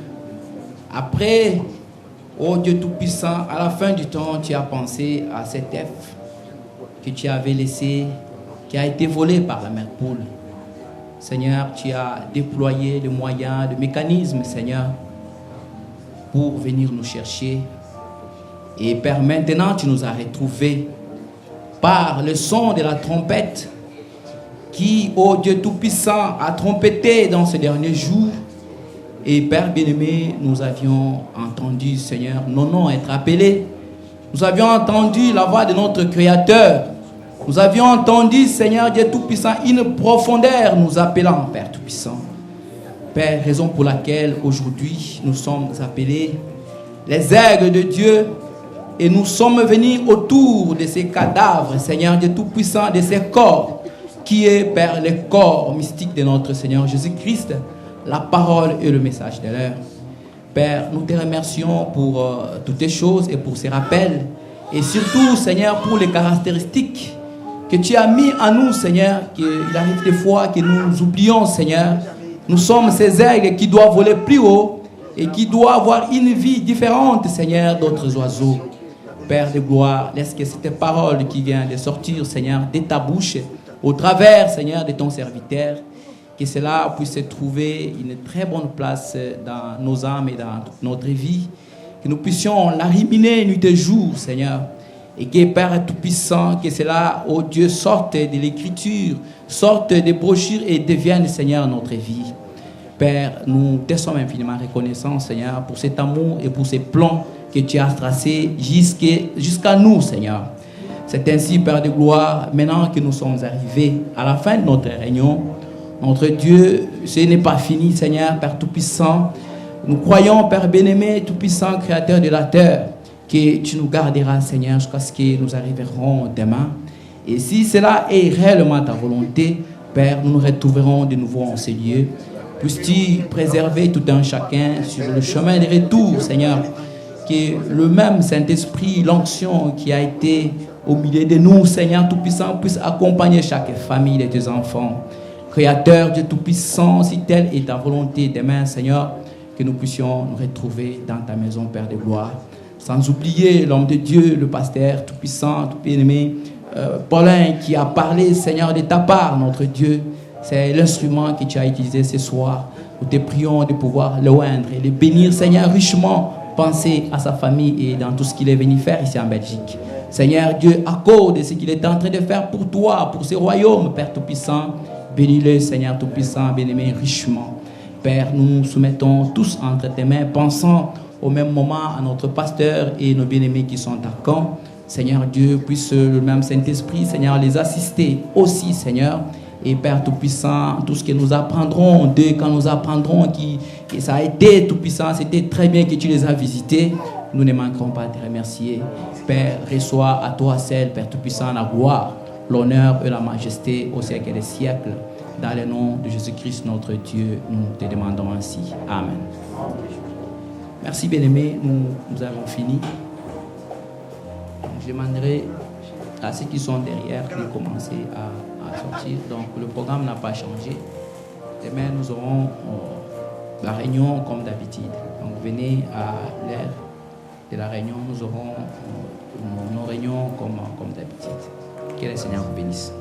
après, oh Dieu Tout-Puissant, à la fin du temps, tu as pensé à cet œuf que tu avais laissé, qui a été volé par la mère Poule. Seigneur, tu as déployé des moyens, des mécanismes, Seigneur, pour venir nous chercher. Et Père, maintenant, tu nous as retrouvés par le son de la trompette qui, ô Dieu Tout-Puissant, a trompetté dans ce dernier jour. Et Père bien-aimé, nous avions entendu, Seigneur, nos noms être appelés. Nous avions entendu la voix de notre Créateur. Nous avions entendu, Seigneur Dieu Tout-Puissant, une profondeur nous appelant, Père Tout-Puissant. Père, raison pour laquelle aujourd'hui nous sommes appelés les aigles de Dieu et nous sommes venus autour de ces cadavres, Seigneur Dieu Tout-Puissant, de ces corps qui est, Père, le corps mystique de notre Seigneur Jésus-Christ, la parole et le message de l'heure. Père, nous te remercions pour toutes les choses et pour ces rappels et surtout, Seigneur, pour les caractéristiques que tu as mis en nous, Seigneur, qu'il arrive des fois que nous oublions, Seigneur. Nous sommes ces aigles qui doivent voler plus haut et qui doivent avoir une vie différente, Seigneur, d'autres oiseaux. Père de gloire, laisse que cette parole qui vient de sortir, Seigneur, de ta bouche, au travers, Seigneur, de ton serviteur, que cela puisse trouver une très bonne place dans nos âmes et dans notre vie, que nous puissions la ruminer nuit et jour, Seigneur, et que Père Tout-Puissant, que cela, ô Dieu, sorte de l'écriture, sorte des brochures et devienne, Seigneur, notre vie. Père, nous te sommes infiniment reconnaissants, Seigneur, pour cet amour et pour ces plans que tu as tracés jusqu'à nous, Seigneur. C'est ainsi, Père de gloire, maintenant que nous sommes arrivés à la fin de notre réunion, notre Dieu, ce n'est pas fini, Seigneur, Père Tout-Puissant. Nous croyons, Père bien-aimé, Tout-Puissant, Créateur de la terre, que tu nous garderas, Seigneur, jusqu'à ce que nous arriverons demain. Et si cela est réellement ta volonté, Père, nous nous retrouverons de nouveau en ces lieux. Puisses-tu préserver tout un chacun sur le chemin de retour, Seigneur. Que le même Saint-Esprit, l'onction qui a été au milieu de nous, Seigneur Tout-Puissant, puisse accompagner chaque famille de tes enfants. Créateur, Dieu Tout-Puissant, si telle est ta volonté demain, Seigneur, que nous puissions nous retrouver dans ta maison, Père de gloire. Sans oublier l'homme de Dieu, le pasteur Tout-Puissant, Tout-Bien-Aimé, Paulin, qui a parlé, Seigneur, de ta part, notre Dieu. C'est l'instrument que tu as utilisé ce soir. Nous te prions de pouvoir le oindre et le bénir, Seigneur, richement. Penser à sa famille et dans tout ce qu'il est venu faire ici en Belgique. Seigneur Dieu, accorde ce qu'il est en train de faire pour toi, pour ce royaume, Père Tout-Puissant. Bénis-le, Seigneur Tout-Puissant, bien-aimé, richement. Père, nous nous soumettons tous entre tes mains, pensant au même moment à notre pasteur et nos bien-aimés qui sont à Caen. Seigneur Dieu, puisse le même Saint-Esprit, Seigneur, les assister aussi, Seigneur. Et Père Tout-Puissant, tout ce que nous apprendrons d'eux, quand nous apprendrons que ça a été Tout-Puissant, c'était très bien que tu les as visités, nous ne manquerons pas de te remercier. Père, reçois à toi seul, Père Tout-Puissant, la gloire, l'honneur et la majesté au siècle des siècles. Dans le nom de Jésus-Christ, notre Dieu, nous te demandons ainsi. Amen. Merci, bien-aimés, nous avons fini. Je demanderai à ceux qui sont derrière de commencer à sortir. Donc le programme n'a pas changé. Demain nous aurons la réunion comme d'habitude. Donc venez à l'heure de la réunion, nous aurons nos réunions comme d'habitude. Que le Seigneur vous bénisse.